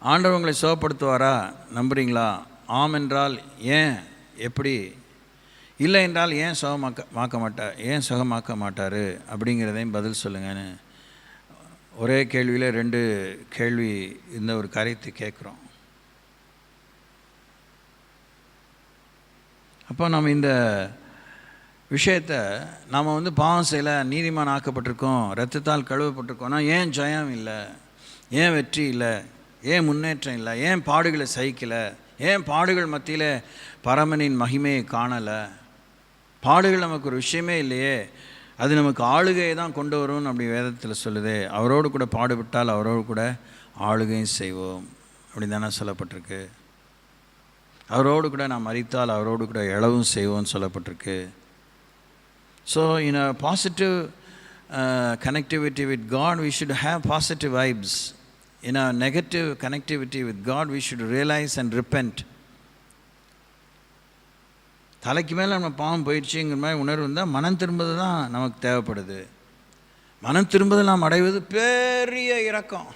ஆண்டவர் உங்களை சுகப்படுத்துவாரா நம்புறீங்களா? ஆம் என்றால் ஏன், எப்படி? இல்லை என்றால் ஏன் சுகமாக்க மாட்டார் அப்படிங்கிறதையும் பதில் சொல்லுங்கன்னு ஒரே கேள்வியில் 2 கேள்வி இந்த ஒரு காரியத்தை கேட்குறோம். அப்போ நம்ம இந்த விஷயத்தை நாம் பாவம் செய்யலை, நீதிமான் ஆக்கப்பட்டிருக்கோம், இரத்தத்தால் கழுவப்பட்டிருக்கோம்னா ஏன் ஜெயம் இல்லை, ஏன் வெற்றி இல்லை, ஏன் முன்னேற்றம் இல்லை, ஏன் பாடுகளை சகிக்கலை, ஏன் பாடுகள் மத்தியில் பரமனின் மகிமையை காணலை? பாடுகள் நமக்கு ஒரு விஷயமே இல்லையே, அது நமக்கு ஆளுகையை தான் கொண்டு வரும்னு அப்படி வேதத்தில் சொல்லுதே. அவரோடு கூட பாடுபட்டால் அவரோடு கூட ஆளுகையும் செய்வோம் அப்படி தானே சொல்லப்பட்டிருக்கு. அவரோடு கூட நாம் மரித்தால் அவரோடு கூட எழவும் செய்வோம்னு சொல்லப்பட்டிருக்கு. So in a positive connectivity with God, we should have positive vibes. In a negative connectivity with God, we should realize and repent. தலைக்கு மேலே நம்ம பாவம் போயிடுச்சுங்கிற மாதிரி உணர்வு இருந்தால் மனம் திரும்புவது தான் நமக்கு தேவைப்படுது. மனம் திரும்புதல் நாம் அடைவது பெரிய இரக்கம்.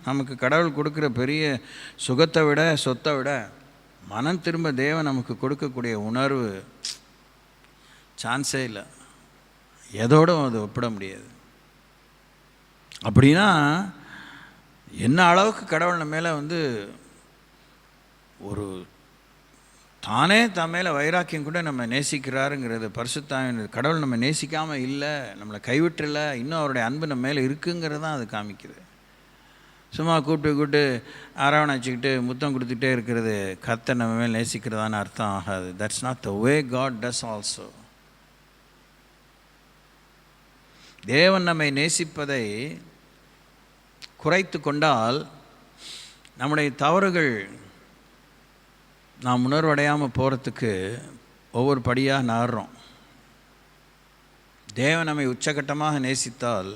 நமக்கு கடவுள் கொடுக்குற பெரிய சுகத்தை விட சொத்தை விட மனம் திரும்ப தேவன் நமக்கு கொடுக்கக்கூடிய உணர்வு சான்ஸே இல்லை, எதோடும் அது ஒப்பிட முடியாது. அப்படின்னா என்ன அளவுக்கு கடவுள் மேலே ஒரு தானே தன் மேலே வைராக்கியம் கூட நம்ம நேசிக்கிறாருங்கிறது, பரிசுத்தாவின் கடவுள் நம்ம நேசிக்காமல் இல்லை, நம்மளை கைவிட்டுல, இன்னும் அவருடைய அன்பு நம்ம மேலே இருக்குங்கிறது தான் அது காமிக்குது. சும்மா கூப்பிட்டு அரவணைச்சிக்கிட்டு முத்தம் கொடுத்துட்டே இருக்கிறது கர்த்தர் நம்ம மேல் நேசிக்கிறதான்னு அர்த்தம் ஆகாது. That's not the way God does also. தேவன் நம்மை நேசிப்பதை குறைத்து கொண்டால் நம்முடைய தவறுகள் நாம் உணர்வடையாமல் போகிறதுக்கு ஒவ்வொரு படியாக நகர்றோம். தேவன் நம்மை உச்சகட்டமாக நேசித்தால்,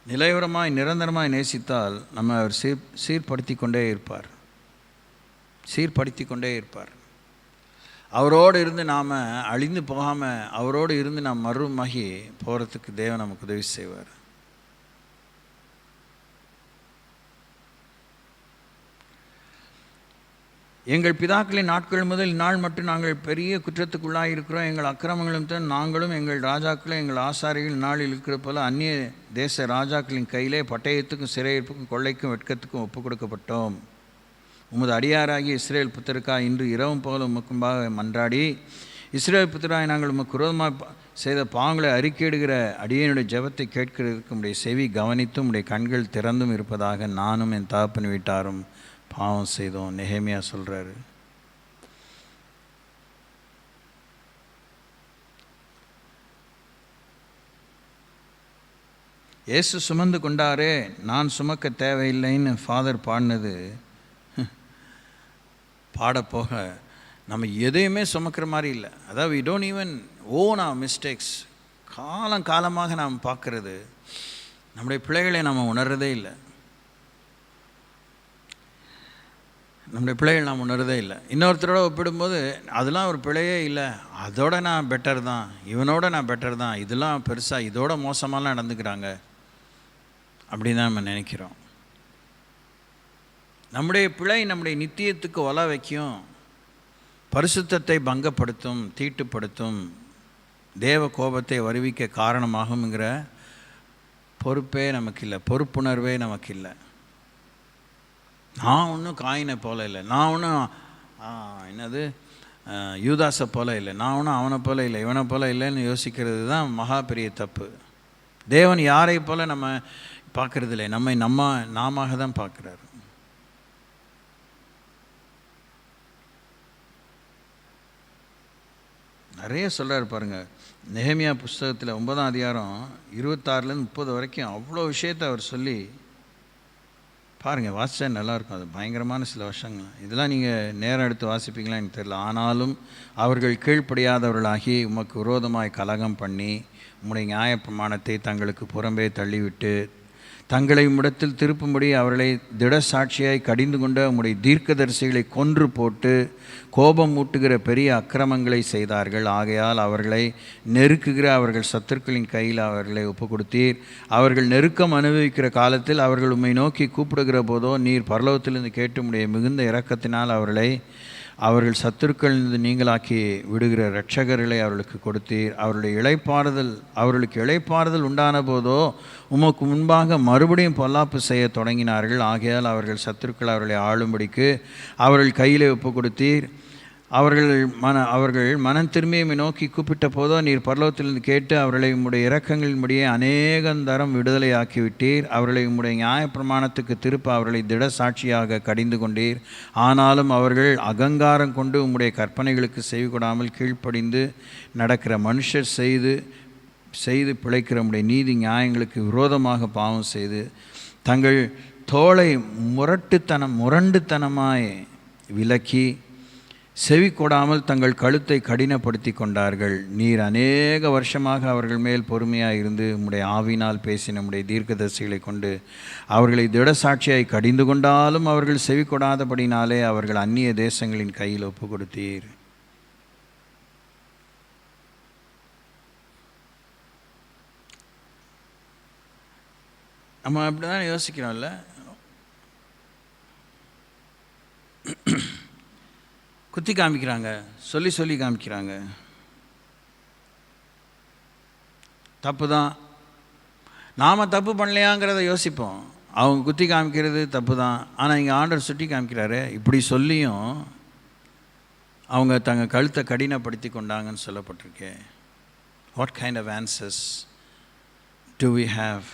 நிலைவரமாய் நிரந்தரமாய் நேசித்தால் நம்ம அவர் சீர்படுத்தி கொண்டே இருப்பார். அவரோடு இருந்து நாம் அழிந்து போகாமல் அவரோடு இருந்து நாம் மறுமாகி போகிறதுக்கு தேவன் நமக்கு உதவி செய்வார். எங்கள் பிதாக்களின் நாட்கள் முதல் இந்நாள் மட்டும் நாங்கள் பெரிய குற்றத்துக்குள்ளாக இருக்கிறோம். எங்கள் அக்கிரமங்களும் தான் நாங்களும் எங்கள் ராஜாக்களும் எங்கள் ஆசாரிகள் நாளில் இருக்கிற போல அந்நிய தேச ராஜாக்களின் கையிலே பட்டயத்துக்கும் சிறையிருப்புக்கும் கொள்ளைக்கும் வெட்கத்துக்கும் ஒப்புக் கொடுக்கப்பட்டோம். உமது அடியாராகிய இஸ்ரேல் புத்தருக்காக இன்று இரவும் பகலும் உமக்கும்பாக மன்றாடி, இஸ்ரேல் புத்தராய் நாங்கள் உமக்கு விரோதமாக செய்த பாவங்களை அறிக்கையிடுகிற அடியனுடைய ஜெபத்தை கேட்கிறதுக்கு உடைய செவி கவனித்தும் உடைய கண்கள் திறந்தும் இருப்பதாக நானும் என் தகப்பன் வீட்டாரும் பாவம் செய்தோம். நெகேமியா சொல்கிறாரு. இயேசு சுமந்து கொண்டாரே, நான் சுமக்க தேவையில்லைன்னு ஃபாதர் பாடினது பாடப்போக நம்ம எதையுமே சுமக்கிற மாதிரி இல்லை. அதாவது we don't even own our mistakes. காலமாக நாம் பார்க்குறது, நம்முடைய பிள்ளைகளை நாம் உணர்றதே இல்லை. நாம் உணர்றதே இல்லை. இன்னொருத்தரோட ஒப்பிடும்போது அதெல்லாம் ஒரு பிழையே இல்லை, அதோட நான் பெட்டர் தான், இவனோட நான் பெட்டர் தான், இதெல்லாம் பெருசாக இதோட மோசமாலாம் நடந்துக்கிறாங்க அப்படின்னு தான் நம்ம நினைக்கிறோம். நம்முடைய பிழை நம்முடைய நித்தியத்துக்கு ஒல வைக்கும், பரிசுத்தத்தை பங்கப்படுத்தும், தீட்டுப்படுத்தும், தேவ கோபத்தை வருவிக்க காரணமாகுங்கிற பொறுப்பே நமக்கு இல்லை, பொறுப்புணர்வே நமக்கு இல்லை. நான் ஒன்றும் காயினை போல இல்லை, நான் ஒன்றும் யூதாஸை போல இல்லை, நான் ஒன்றும் அவனை போல இல்லை, இவனை போல இல்லைன்னு யோசிக்கிறது தான் மகா பெரிய தப்பு. தேவன் யாரை போல நம்ம பார்க்கறது இல்லை, நாம தான் பார்க்குறாரு. நிறைய சொல்கிறார் பாருங்கள். நெகேமியா புஸ்தகத்தில் 9ஆம் அதிகாரம் 26லேருந்து 30 வரைக்கும் அவ்வளோ விஷயத்தை அவர் சொல்லி பாருங்கள், வாசித்தா நல்லாயிருக்கும். அது பயங்கரமான சில வருஷங்கள். இதெல்லாம் நீங்கள் நேரம் எடுத்து வாசிப்பீங்களா எனக்கு தெரியல. ஆனாலும் அவர்கள் கீழ்ப்படியாதவர்களாகி உமக்கு விரோதமாய் கலகம் பண்ணி உம்முடைய நியாயப்பிரமாணத்தை தங்களுக்கு புறம்பே தள்ளிவிட்டு தங்களை உம்மிடத்தில் திருப்பும்படி அவர்களை திடசாட்சியாய் கடிந்து கொண்ட உம்முடைய தீர்க்கதரிசிகளை கொன்று போட்டு கோபம் மூட்டுகிற பெரிய அக்கிரமங்களை செய்தார்கள். ஆகையால் அவர்களை நெருக்குகிற அவர்கள் சத்துருக்களின் கையில் அவர்களை ஒப்பு கொடுத்தீர். அவர்கள் நெருக்கம் அனுபவிக்கிற காலத்தில் அவர்கள் உம்மை நோக்கி கூப்பிடுகிற போதோ நீர் பரலோகத்திலிருந்து கேட்டு உம்முடைய மிகுந்த இரக்கத்தினால் அவர்கள் சத்துருக்களிலிருந்து நீங்களாக்கி விடுகிற இரட்சகர்களை அவர்களுக்கு கொடுத்தீர். அவர்களுக்கு இளைப்பாறுதல் உண்டான போதோ உமக்கு முன்பாக மறுபடியும் பொல்லாப்பு செய்ய தொடங்கினார்கள். ஆகையால் அவர்கள் சத்துருக்கள் அவர்களை ஆளும்படிக்கு அவர்கள் கையிலே ஒப்பு கொடுத்தீர். அவர்கள் மனம் திரும்பியை நோக்கி கூப்பிட்ட போதோ நீர் பரலோகத்திலிருந்து கேட்டு அவர்களை உம்முடைய இரக்கங்களின்படியே அநேகந்தரம் விடுதலையாக்கிவிட்டீர். அவர்களை உம்முடைய நியாயப்பிரமாணத்துக்கு திருப்ப அவர்களை திட சாட்சியாக கடிந்து கொண்டீர். ஆனாலும் அவர்கள் அகங்காரம் கொண்டு உம்முடைய கற்பனைகளுக்கு செய்யக்கூடாமல் கீழ்ப்படிந்து நடக்கிற மனுஷர் செய்து பிழைக்கிற உம்முடைய நீதி நியாயங்களுக்கு விரோதமாக பாவம் செய்து தங்கள் தோளை முரண்டுத்தனமாய் விலக்கி செவி கொடாமல் தங்கள் கழுத்தை கடினப்படுத்தி கொண்டார்கள். நீர் அநேக வருஷமாக அவர்கள் மேல் பொறுமையாக இருந்து உம்முடைய ஆவினால் பேசி நம்முடைய தீர்க்கதரிசிகளை கொண்டு அவர்களை திடசாட்சியாய் கடிந்து கொண்டாலும் அவர்கள் செவி கொடாதபடினாலே அவர்கள் அந்நிய தேசங்களின் கையில் ஒப்பு கொடுத்தீர். நம்ம அப்படி தான் யோசிக்கிறோம்ல. குத்தி காமிக்கிறாங்க, சொல்லி காமிக்கிறாங்க. தப்பு தான். நாம் தப்பு பண்ணலையாங்கிறத யோசிப்போம். அவங்க குத்தி காமிக்கிறது தப்பு தான். ஆனால் இங்கே ஆண்டவர் சுட்டி காமிக்கிறாரு, இப்படி சொல்லியும் அவங்க தங்கள் கழுத்தை கடினப்படுத்தி கொண்டாங்கன்னு சொல்லப்பட்டிருக்கே. What kind of answers do we have?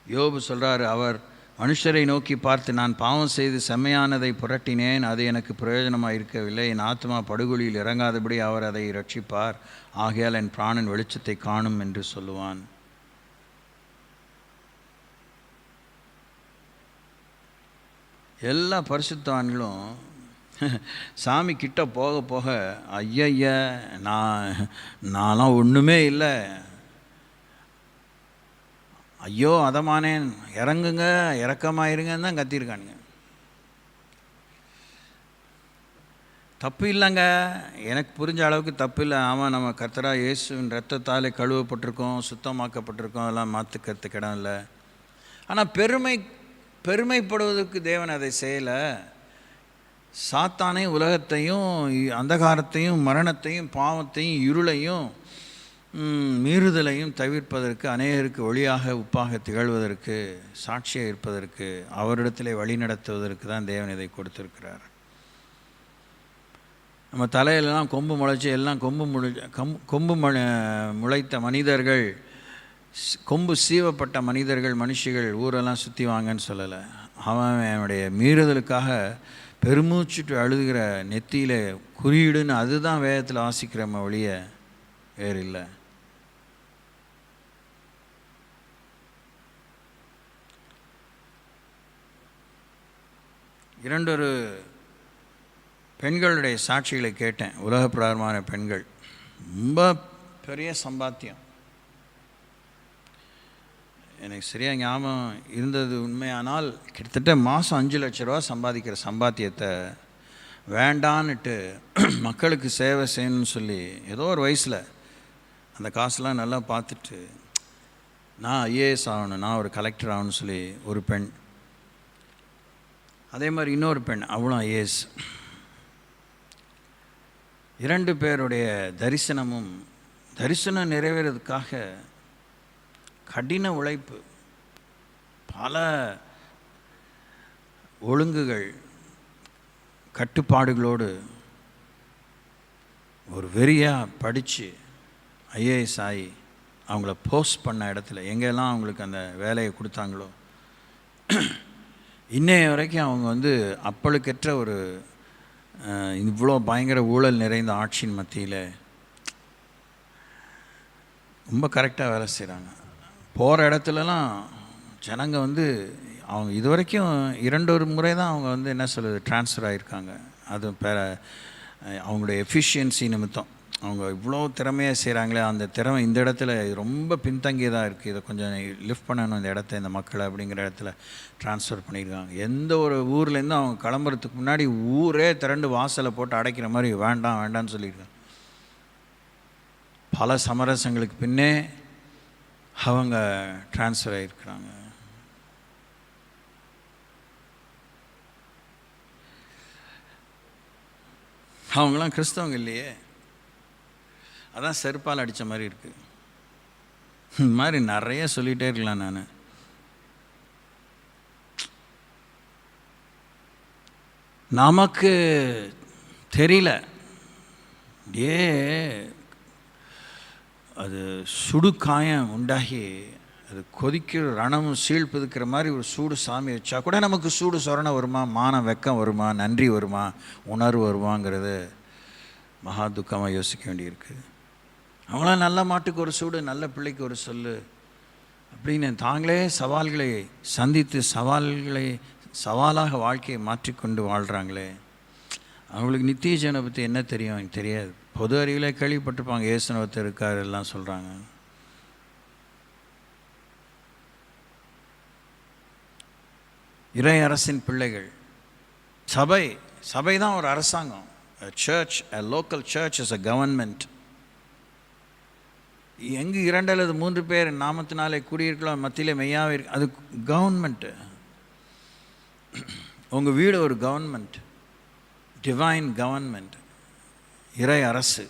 யோபு சொல்கிறார், அவர் மனுஷரை நோக்கி பார்த்து, நான் பாவம் செய்து செம்மையானதை புரட்டினேன், அது எனக்கு பிரயோஜனமாக இருக்கவில்லை. என் ஆத்மா படுகொலியில் இறங்காதபடி அவர் அதை ரட்சிப்பார், ஆகையால் என் பிராணன் வெளிச்சத்தை காணும் என்று சொல்லுவான். எல்லா பரிசுத்தவான்களும் சாமி கிட்ட போக போக, ஐயய்ய நான்லாம் ஒன்றுமே இல்லை, ஐயோ அதமானேன், இறங்குங்க இறக்கமாயிருங்கன்னு தான் கத்தியிருக்கானுங்க. தப்பு இல்லைங்க, எனக்கு புரிஞ்ச அளவுக்கு தப்பு இல்லை. ஆமாம், நம்ம கர்த்தராகிய இயேசுவின் இரத்தத்தாலே கழுவப்பட்டிருக்கோம், சுத்தமாக்கப்பட்டிருக்கோம், அதெல்லாம் மாற்றுக்கிறதுக்கு இடம் இல்லை. ஆனால் பெருமைப்படுவதற்கு தேவன் அதை செய்யலை. சாத்தானை, உலகத்தையும், அந்தகாரத்தையும், மரணத்தையும், பாவத்தையும், இருளையும், மீறுதலையும் தவிர்ப்பதற்கு, அநேகருக்கு ஒளியாக உப்பாக திகழ்வதற்கு, சாட்சியாக இருப்பதற்கு, அவரிடத்திலே வழி நடத்துவதற்கு தான் தேவன் இதை கொடுத்திருக்கிறார். நம்ம தலையிலலாம் கொம்பு முளைச்சி எல்லாம் கொம்பு முளைத்த மனிதர்கள், கொம்பு சீவப்பட்ட மனிதர்கள், மனுஷிகள் ஊரெல்லாம் சுற்றி வாங்கன்னு சொல்லலை. அவனுடைய மீறுதலுக்காக பெருமூச்சுட்டு அழுதுகிற நெத்தியில் குறியீடுன்னு அதுதான் வேதத்தில் வாசிக்கிறோம் ஒழிய வேறு இல்லை. இரண்டொரு பெண்களுடைய சாட்சிகளை கேட்டேன். உலக பிரகாரமான பெண்கள், ரொம்ப பெரிய சம்பாத்தியம். எனக்கு சரியாக ஞாபகம் இருந்தது உண்மையானால், கிட்டத்தட்ட மாதம் 5 லட்ச ரூபா சம்பாதிக்கிற சம்பாத்தியத்தை வேண்டான்னுட்டு மக்களுக்கு சேவை செய்யணும்னு சொல்லி ஏதோ ஒரு வயசில் அந்த காசுலாம் நல்லா பார்த்துட்டு, நான் ஐஏஎஸ் ஆகணும், நான் ஒரு கலெக்டர் ஆகணும்னு சொல்லி ஒரு பெண். அதே மாதிரி இன்னொரு பெண், அவளும் ஐஏஎஸ். 2 பேருடைய தரிசனம் நிறைவேறதுக்காக கடின உழைப்பு, பல ஒழுங்குகள், கட்டுப்பாடுகளோடு ஒரு வெறியாக படித்து ஐஏஎஸ் ஆகி அவங்கள போஸ்ட் பண்ண இடத்துல எங்கெல்லாம் அவங்களுக்கு அந்த வேலையை கொடுத்தாங்களோ, இன்னைய வரைக்கும் அவங்க அப்பளுக்கற்ற ஒரு இவ்வளோ பயங்கர ஊழல் நிறைந்த ஆட்சியின் மத்தியில் ரொம்ப கரெக்டாக வேலை செய்கிறாங்க. போகிற இடத்துலலாம் ஜனங்க அவங்க இது வரைக்கும் 2 முறை தான் அவங்க என்ன சொல்லுது ட்ரான்ஸ்ஃபர் ஆகியிருக்காங்க. அது அவங்களுடைய எஃபிஷியன்சி நிமித்தம். அவங்க இவ்வளோ திறமையாக செய்கிறாங்களே, அந்த திறமை இந்த இடத்துல ரொம்ப பின்தங்கியதாக இருக்குது, இதை கொஞ்சம் லிஃப்ட் பண்ணணும் இந்த இடத்த, இந்த மக்களை அப்படிங்கிற இடத்துல ட்ரான்ஸ்ஃபர் பண்ணியிருக்காங்க. எந்த ஒரு ஊர்லேருந்து அவங்க கிளம்புறதுக்கு முன்னாடி ஊரே திரண்டு வாசலை போட்டு அடைக்கிற மாதிரி வேண்டான்னு சொல்லியிருக்காங்க. பல சமரசங்களுக்கு பின்னே அவங்க ட்ரான்ஸ்ஃபர் ஆகியிருக்கிறாங்க. அவங்களாம் கிறிஸ்தவங்க இல்லையே, அதான் செருப்பால் அடித்த மாதிரி இருக்குது. இந்த மாதிரி நிறைய சொல்லிகிட்டே இருக்கலாம். நான் நமக்கு தெரியல, அது சுடுகாயம் உண்டாகி அது கொதிக்கிற ரணமும் சீழ் பிதுக்கிற மாதிரி ஒரு சூடு சாமி வச்சா கூட நமக்கு சூடு சொரணை வருமா, மானம் வெக்கம் வருமா, நன்றி வருமா, உணர்வு வருமாங்கிறது மகா துக்கமாக யோசிக்க வேண்டியிருக்கு. அவங்களாம் நல்ல மாட்டுக்கு ஒரு சூடு, நல்ல பிள்ளைக்கு ஒரு சொல்லு அப்படின்னு தாங்களே சவால்களை சந்தித்து சவாலாக வாழ்க்கையை மாற்றிக்கொண்டு வாழ்கிறாங்களே, அவங்களுக்கு நித்திய ஜீவனை பற்றி என்ன தெரியும்? எனக்கு தெரியாது. பொது அறிவிலே கேள்விப்பட்டிருப்பாங்க, இயேசுனவத்தை இருக்கார் எல்லாம் சொல்கிறாங்க. இறை அரசின் பிள்ளைகள். சபை தான் ஒரு அரசாங்கம். A local church is a government. எங்கு 2 அல்லது 3 பேர் நாமத்தினாலே கூடியிருக்கலாம், மத்தியிலே மெய்யாவே இருக்கு, அது கவர்மெண்ட்டு. உங்கள் வீடு ஒரு கவர்மெண்ட், டிவைன் கவர்மெண்ட், இறை அரசு.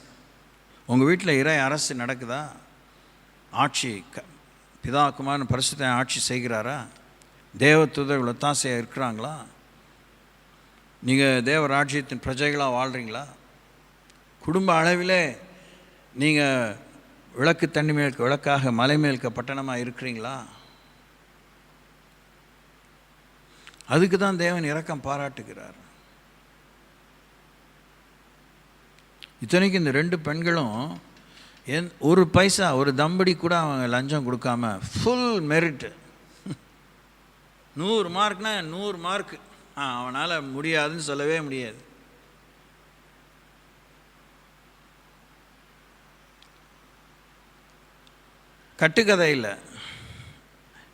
உங்கள் வீட்டில் இறை அரசு நடக்குதா? ஆட்சி பிதா குமாரன் பரிசுத்த ஆட்சி செய்கிறாரா? தேவ தூதர்கள் ஒத்தாசையாக இருக்கிறாங்களா? நீங்கள் தேவ ராஜ்யத்தின் பிரஜைகளாக வாழ்கிறீங்களா? குடும்ப அளவில் நீங்கள் விளக்கு தண்ணி மேல்க்க விளக்காக மலை மேல்க்க பட்டணமாக இருக்கிறீங்களா? அதுக்கு தான் தேவன் இரக்கம் பாராட்டுகிறார். இத்தனைக்கு இந்த 2 பெண்களும் ஒரு பைசா, ஒரு தம்படி கூட அவங்க லஞ்சம் கொடுக்காம ஃபுல் மெரிட். 100 மார்க்னா 100 மார்க். அவனால் முடியாதுன்னு சொல்லவே முடியாது. கட்டுக்கதை இல்லை.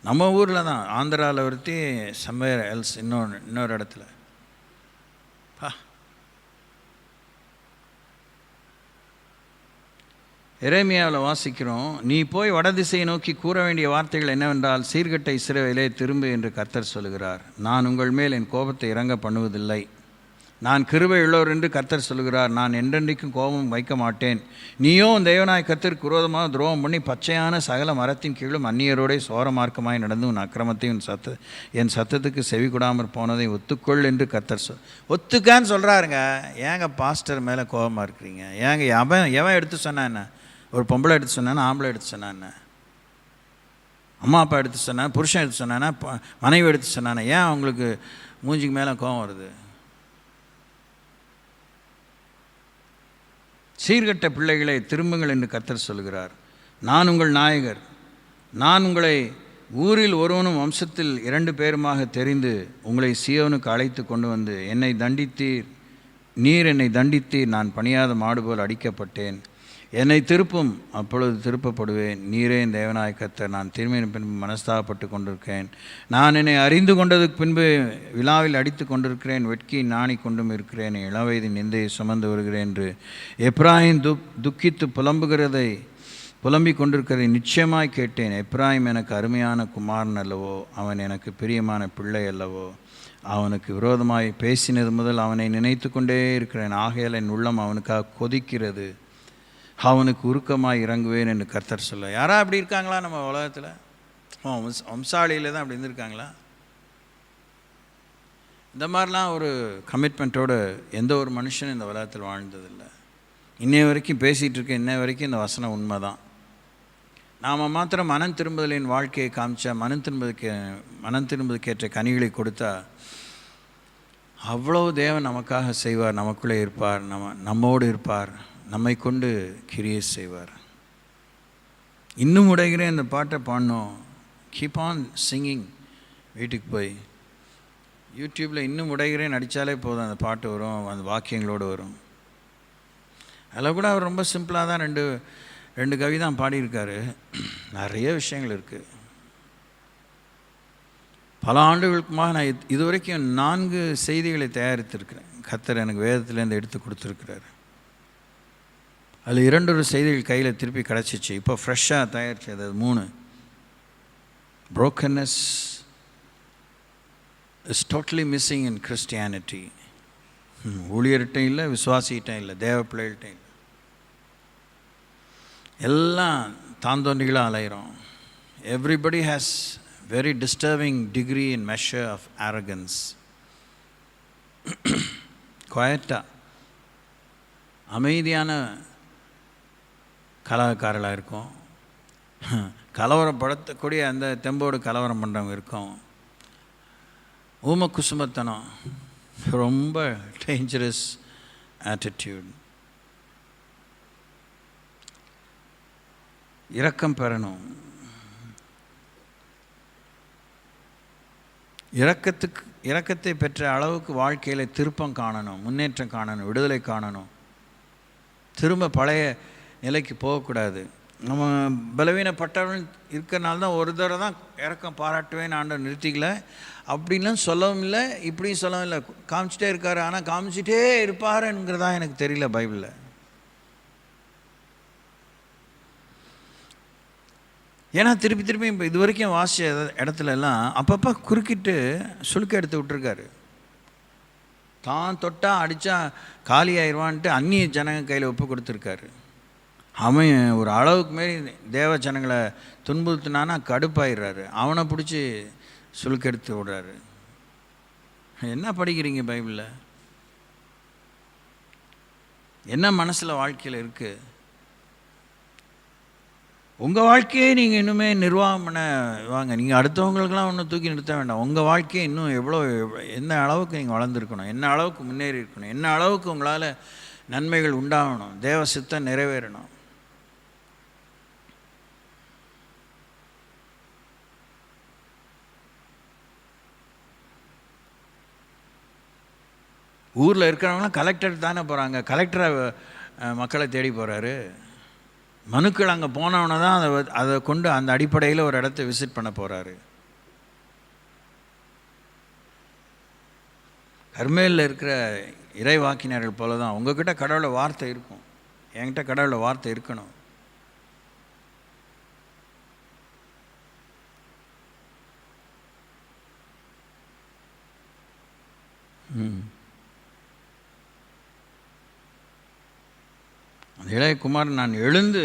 நம்ம ஊரில் தான், ஆந்திராவில் ஒருத்தி, சம்வேர் எல்ஸ் இன்னொரு இடத்துல. எரேமியாவில் வாசிக்கிறோம், நீ போய் வடதிசையை நோக்கி கூற வேண்டிய வார்த்தைகள் என்னவென்றால், சீர்கெட்ட இஸ்ரவேலே திரும்பு என்று கர்த்தர் சொல்லுகிறார். நான் உங்கள் மேல் என் கோபத்தை இறங்க பண்ணுவதில்லை. நான் கிருபை உள்ளவர் என்று கர்த்தர் சொல்லுகிறார். நான் என்றென்றைக்கும் கோபம் வைக்க மாட்டேன். நீயோ தேவனாய் கர்த்தருக்கு விரோதமாக துரோகம் பண்ணி பச்சையான சகல மரத்தின் கீழும் அந்நியரோடே சோர மார்க்கமாய் நடந்து உன் அக்கிரமத்தையும் என் சத்தத்துக்கு செவி கொடாமற் போனதை ஒத்துக்கொள் என்று கர்த்தர் ஒத்துக்கான்னு சொல்கிறாருங்க. ஏங்க பாஸ்டர் மேலே கோபமாக இருக்கிறீங்க? ஏங்க எவன் எடுத்து சொன்னா என்ன? ஒரு பொம்பளை எடுத்து சொன்னான்னா, ஆம்பளை எடுத்து சொன்னா என்ன? அம்மா அப்பா எடுத்து சொன்னா, புருஷன் எடுத்து சொன்னானா, மனைவி எடுத்து சொன்னானா? ஏன் அவங்களுக்கு மூஞ்சிக்கு மேலே கோபம் வருது? சீர்கெட்ட பிள்ளைகளை திரும்புங்கள் என்று கர்த்தர் சொல்கிறார். நான் உங்கள் நாயகர். நான் உங்களை ஊரில் ஒருவனும் வம்சத்தில் 2 பேருமாக தெரிந்து உங்களை சீயோனுக்கு அழைத்து கொண்டு வந்து என்னை தண்டித்தீர். நீர் என்னை தண்டித்தீர். நான் பணியாத மாடு போல் அடிக்கப்பட்டேன். என்னை திருப்பும், அப்பொழுது திருப்பப்படுவேன். நீரே என் தேவனாய கர்த்தர். நான் திரும்பின பின்பு மனஸ்தாபப்பட்டு கொண்டிருக்கிறேன். நான் என்னை அறிந்து கொண்டதுக்கு பின்பு விழாவில் அடித்து கொண்டிருக்கிறேன். வெட்கி நாணி கொண்டும் இருக்கிறேன். இளவயதின் நிந்தையை சுமந்து வருகிறேன் என்று எப்ராஹிம் துக்கித்து புலம்பிக் கொண்டிருக்கிறதை நிச்சயமாய் கேட்டேன். எப்ராஹிம் எனக்கு அருமையான குமாரன் அல்லவோ? அவன் எனக்கு பிரியமான பிள்ளை அல்லவோ? அவனுக்கு விரோதமாய் பேசினது முதல் அவனை நினைத்து கொண்டே இருக்கிறேன். ஆகையால் என் உள்ளம் அவனுக்காக கொதிக்கிறது. அவனுக்கு உருக்கமாக இறங்குவேன் என்று கர்த்தர் சொல்ல. யாரா அப்படி இருக்காங்களா நம்ம உலகத்தில்? வம்சாவளியில் தான் அப்படி இருந்திருக்காங்களா? இந்த மாதிரிலாம் ஒரு கமிட்மெண்ட்டோடு எந்த ஒரு மனுஷனும் இந்த உலகத்தில் வாழ்ந்ததில்லை. இன்னைய வரைக்கும் பேசிகிட்டு இருக்க, இன்னைய வரைக்கும் இந்த வசனம் உண்மை தான். நாம் மாத்திரம் மனம் திரும்புதலின் வாழ்க்கையை காமிச்சா, மனம் திரும்புவதற்கேற்ற கனிகளை கொடுத்தா, அவ்வளோ தேவன் நமக்காக செய்வார். நமக்குள்ளே இருப்பார், நம்மோடு இருப்பார், நம்மை கொண்டு கிரியை செய்வார். இன்னும் உடைகிறேன் இந்த பாட்டை பாடணும். Keep on singing. வீட்டுக்கு போய் யூடியூப்பில் இன்னும் உடைகிறேன் அடித்தாலே போதும், அந்த பாட்டு வரும், அந்த வாக்கியங்களோடு வரும். அதில் கூட அவர் ரொம்ப சிம்பிளாக தான் ரெண்டு கவி தான் பாடியிருக்காரு. நிறைய விஷயங்கள் இருக்குது. பல ஆண்டுகளுக்குமாக நான் இதுவரைக்கும் 4 செய்திகளை தயாரித்திருக்கிறேன். கர்த்தர் எனக்கு வேதத்திலேருந்து எடுத்து கொடுத்துருக்கிறார். அதில் 2 செய்திகள் கையில் திருப்பி கிடச்சிச்சு. இப்போ ஃப்ரெஷ்ஷாக தயாரிச்சது 3. brokenness is totally missing in Christianity. ஊழியர்கிட்டையும் இல்லை, விசுவாசிகிட்டையும் இல்லை, தேவ பிள்ளைகள்கிட்டையும் இல்லை. எல்லாம் தாந்தோண்டிகளாக அலைகிறோம். everybody has very disturbing degree and measure of arrogance. குவாய்ட்டாக அமைதியான கலகக்காரர்களாக இருக்கும். கலவரப்படுத்தக்கூடிய அந்த தெம்போடு கலவரம் பண்ணுறவங்க இருக்கும். ஊம குசுமத்தனம், ரொம்ப டேஞ்சரஸ் ஆட்டிடியூட். இரக்கம் பெறணும். இரக்கத்தை பெற்ற அளவுக்கு வாழ்க்கையில் திருப்பம் காணணும், முன்னேற்றம் காணணும், விடுதலை காணணும். திரும்ப பழைய நிலைக்கு போகக்கூடாது. நம்ம பலவீனப்பட்டவர்கள் இருக்கிறனால தான் ஒரு தடவை தான் இறக்கம் பாராட்டுவேன் ஆண்டவர் நிறுத்திக்கல. அப்படின்லாம் சொல்லவும் இல்லை, இப்படியும் சொல்லவும் இல்லை. காமிச்சிட்டே இருக்காரு. ஆனால் காமிச்சிட்டே இருப்பாருங்கிறதா எனக்கு தெரியல பைபிளில். ஏன்னா திருப்பி இப்போ இது வரைக்கும் வாசித்த இடத்துல எல்லாம் அப்பப்போ குறுக்கிட்டு சுழுக்க எடுத்து விட்டுருக்காரு. தான் தொட்டா அடித்தா காலி ஆயிடுவான்ட்டு அந்நிய ஜனங்க கையில் ஒப்பு கொடுத்துருக்காரு. அவன் ஒரு அளவுக்கு மாரி தேவ ஜனங்களை துன்புறுத்தினானா கடுப்பாயிடுறாரு. அவனை பிடிச்சி சுழுக்கெடுத்து விடுறாரு. என்ன படிக்கிறீங்க பைபிளில்? என்ன மனசில் வாழ்க்கையில் இருக்குது? உங்கள் வாழ்க்கையே நீங்கள் இன்னுமே நிர்வாகம் பண்ண வாங்க. நீங்கள் அடுத்தவங்களுக்கெல்லாம் ஒன்றும் தூக்கி நிறுத்த வேண்டாம். உங்கள் வாழ்க்கையை இன்னும் என்ன அளவுக்கு நீங்கள் வளர்ந்துருக்கணும், என்ன அளவுக்கு முன்னேறி இருக்கணும், என்ன அளவுக்கு உங்களால் நன்மைகள் உண்டாகணும், தேவ சித்தம் நிறைவேறணும். ஊரில் இருக்கிறவங்களாம் கலெக்டர் தானே போகிறாங்க. கலெக்டரை மக்களை தேடி போகிறாரு. மனுக்கள் அங்கே போனவனை தான் அதை கொண்டு அந்த அடிப்படையில் ஒரு இடத்த விசிட் பண்ண போகிறாரு. கர்மேலில் இருக்கிற இறைவாக்கினர்கள் போல தான் உங்ககிட்ட கடவுளோட வார்த்தை இருக்கும், என்கிட்ட கடவுளோட வார்த்தை இருக்கணும். அந்த இளையகுமாரன், நான் எழுந்து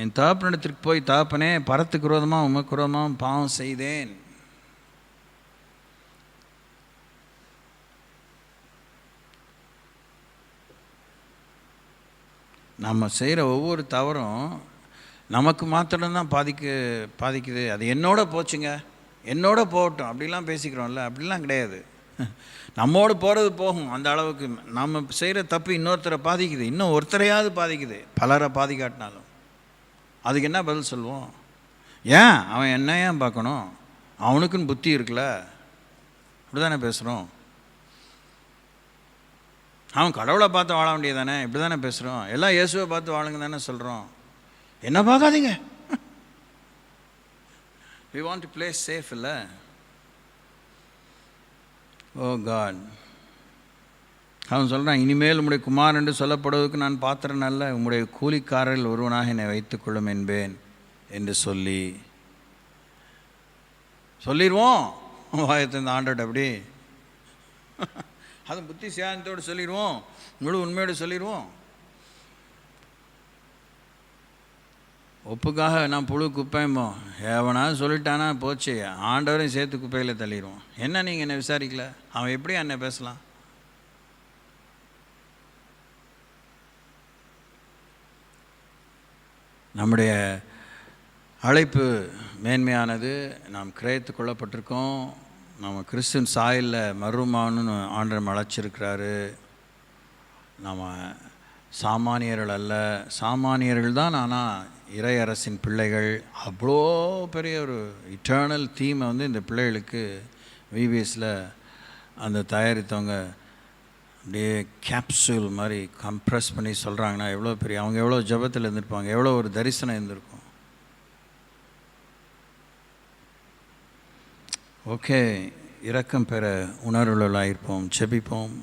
என் தகப்பனிடத்திற்கு போய், தகப்பனே, பரத்துக்கு விரோதமாக உமக்கு விரோதமாக பாவம் செய்தேன். நம்ம செய்கிற ஒவ்வொரு தவறும் நமக்கு மாத்திரம்தான் பாதிக்குது. அது என்னோட போச்சுங்க, என்னோட போகட்டும் அப்படிலாம் பேசிக்கிறோம்ல. அப்படிலாம் கிடையாது. நம்மோடு போகிறது போகும். அந்த அளவுக்கு நம்ம செய்கிற தப்பு இன்னொருத்தரை பாதிக்குது, இன்னும் ஒருத்தரையாவது பாதிக்குது, பலரை பாதிக்காட்டினாலும். அதுக்கு என்ன பதில் சொல்லுவோம்? ஏன் அவன் என்ன ஏன் பார்க்கணும்? அவனுக்குன்னு புத்தி இருக்குல்ல. இப்படி தானே பேசுகிறோம். அவன் கடவுளை பார்த்து வாழ வேண்டியது தானே. இப்படி தானே பேசுகிறோம். எல்லாம் இயேசுவை பார்த்து வாழுங்க தானே சொல்கிறோம். என்ன பார்க்காதீங்க. we want to play safe இல்லை? ஓ காட், அவன் சொல்கிறான், இனிமேல் உம்முடைய குமாரன் என்று சொல்லப்படுவதற்கு நான் பாத்திரன் அல்ல, உம்முடைய கூலிக்காரர்கள் ஒருவனாக என்னை வைத்துக்கொள்ளும் என்பேன் என்று சொல்லிடுவோம். வாயத்தை இந்த ஆண்டோட அப்படி அது புத்தி சியானத்தோடு சொல்லிடுவோம், முழு உண்மையோடு சொல்லிடுவோம். ஒப்புக்காக நான் புழு குப்பையுமோ எவனாவது சொல்லிட்டானா போச்சு, ஆண்டவரையும் சேர்த்து குப்பையில் தள்ளிடுவோம். என்ன நீங்கள் என்ன விசாரிக்கல? அவன் எப்படி என்ன பேசலாம்? நம்முடைய அழைப்பு மேன்மையானது. நாம் கிரயத்து கொள்ளப்பட்டிருக்கோம். நம்ம கிறிஸ்துவின் சாயலில் மறுமான்னு ஆண்டவர் அழைச்சிருக்கிறாரு. நம்ம சாமானியர்கள் அல்ல, சாமானியர்கள் தான். ஆனால் இறை அரசின் பிள்ளைகள். அவ்வளோ பெரிய ஒரு இட்டர்னல் தீமை இந்த பிள்ளைகளுக்கு விபிஎஸில் அந்த தயாரித்தவங்க அப்படியே கேப்சூல் மாதிரி கம்ப்ரெஸ் பண்ணி சொல்கிறாங்கன்னா எவ்வளோ பெரிய, அவங்க எவ்வளோ ஜபத்தில் இருந்திருப்பாங்க, எவ்வளோ ஒரு தரிசனம் இருந்திருக்கும். ஓகே, இரக்கம் பெற உணர்வுள்ளாயிருப்போம். ஜெபிப்போம்.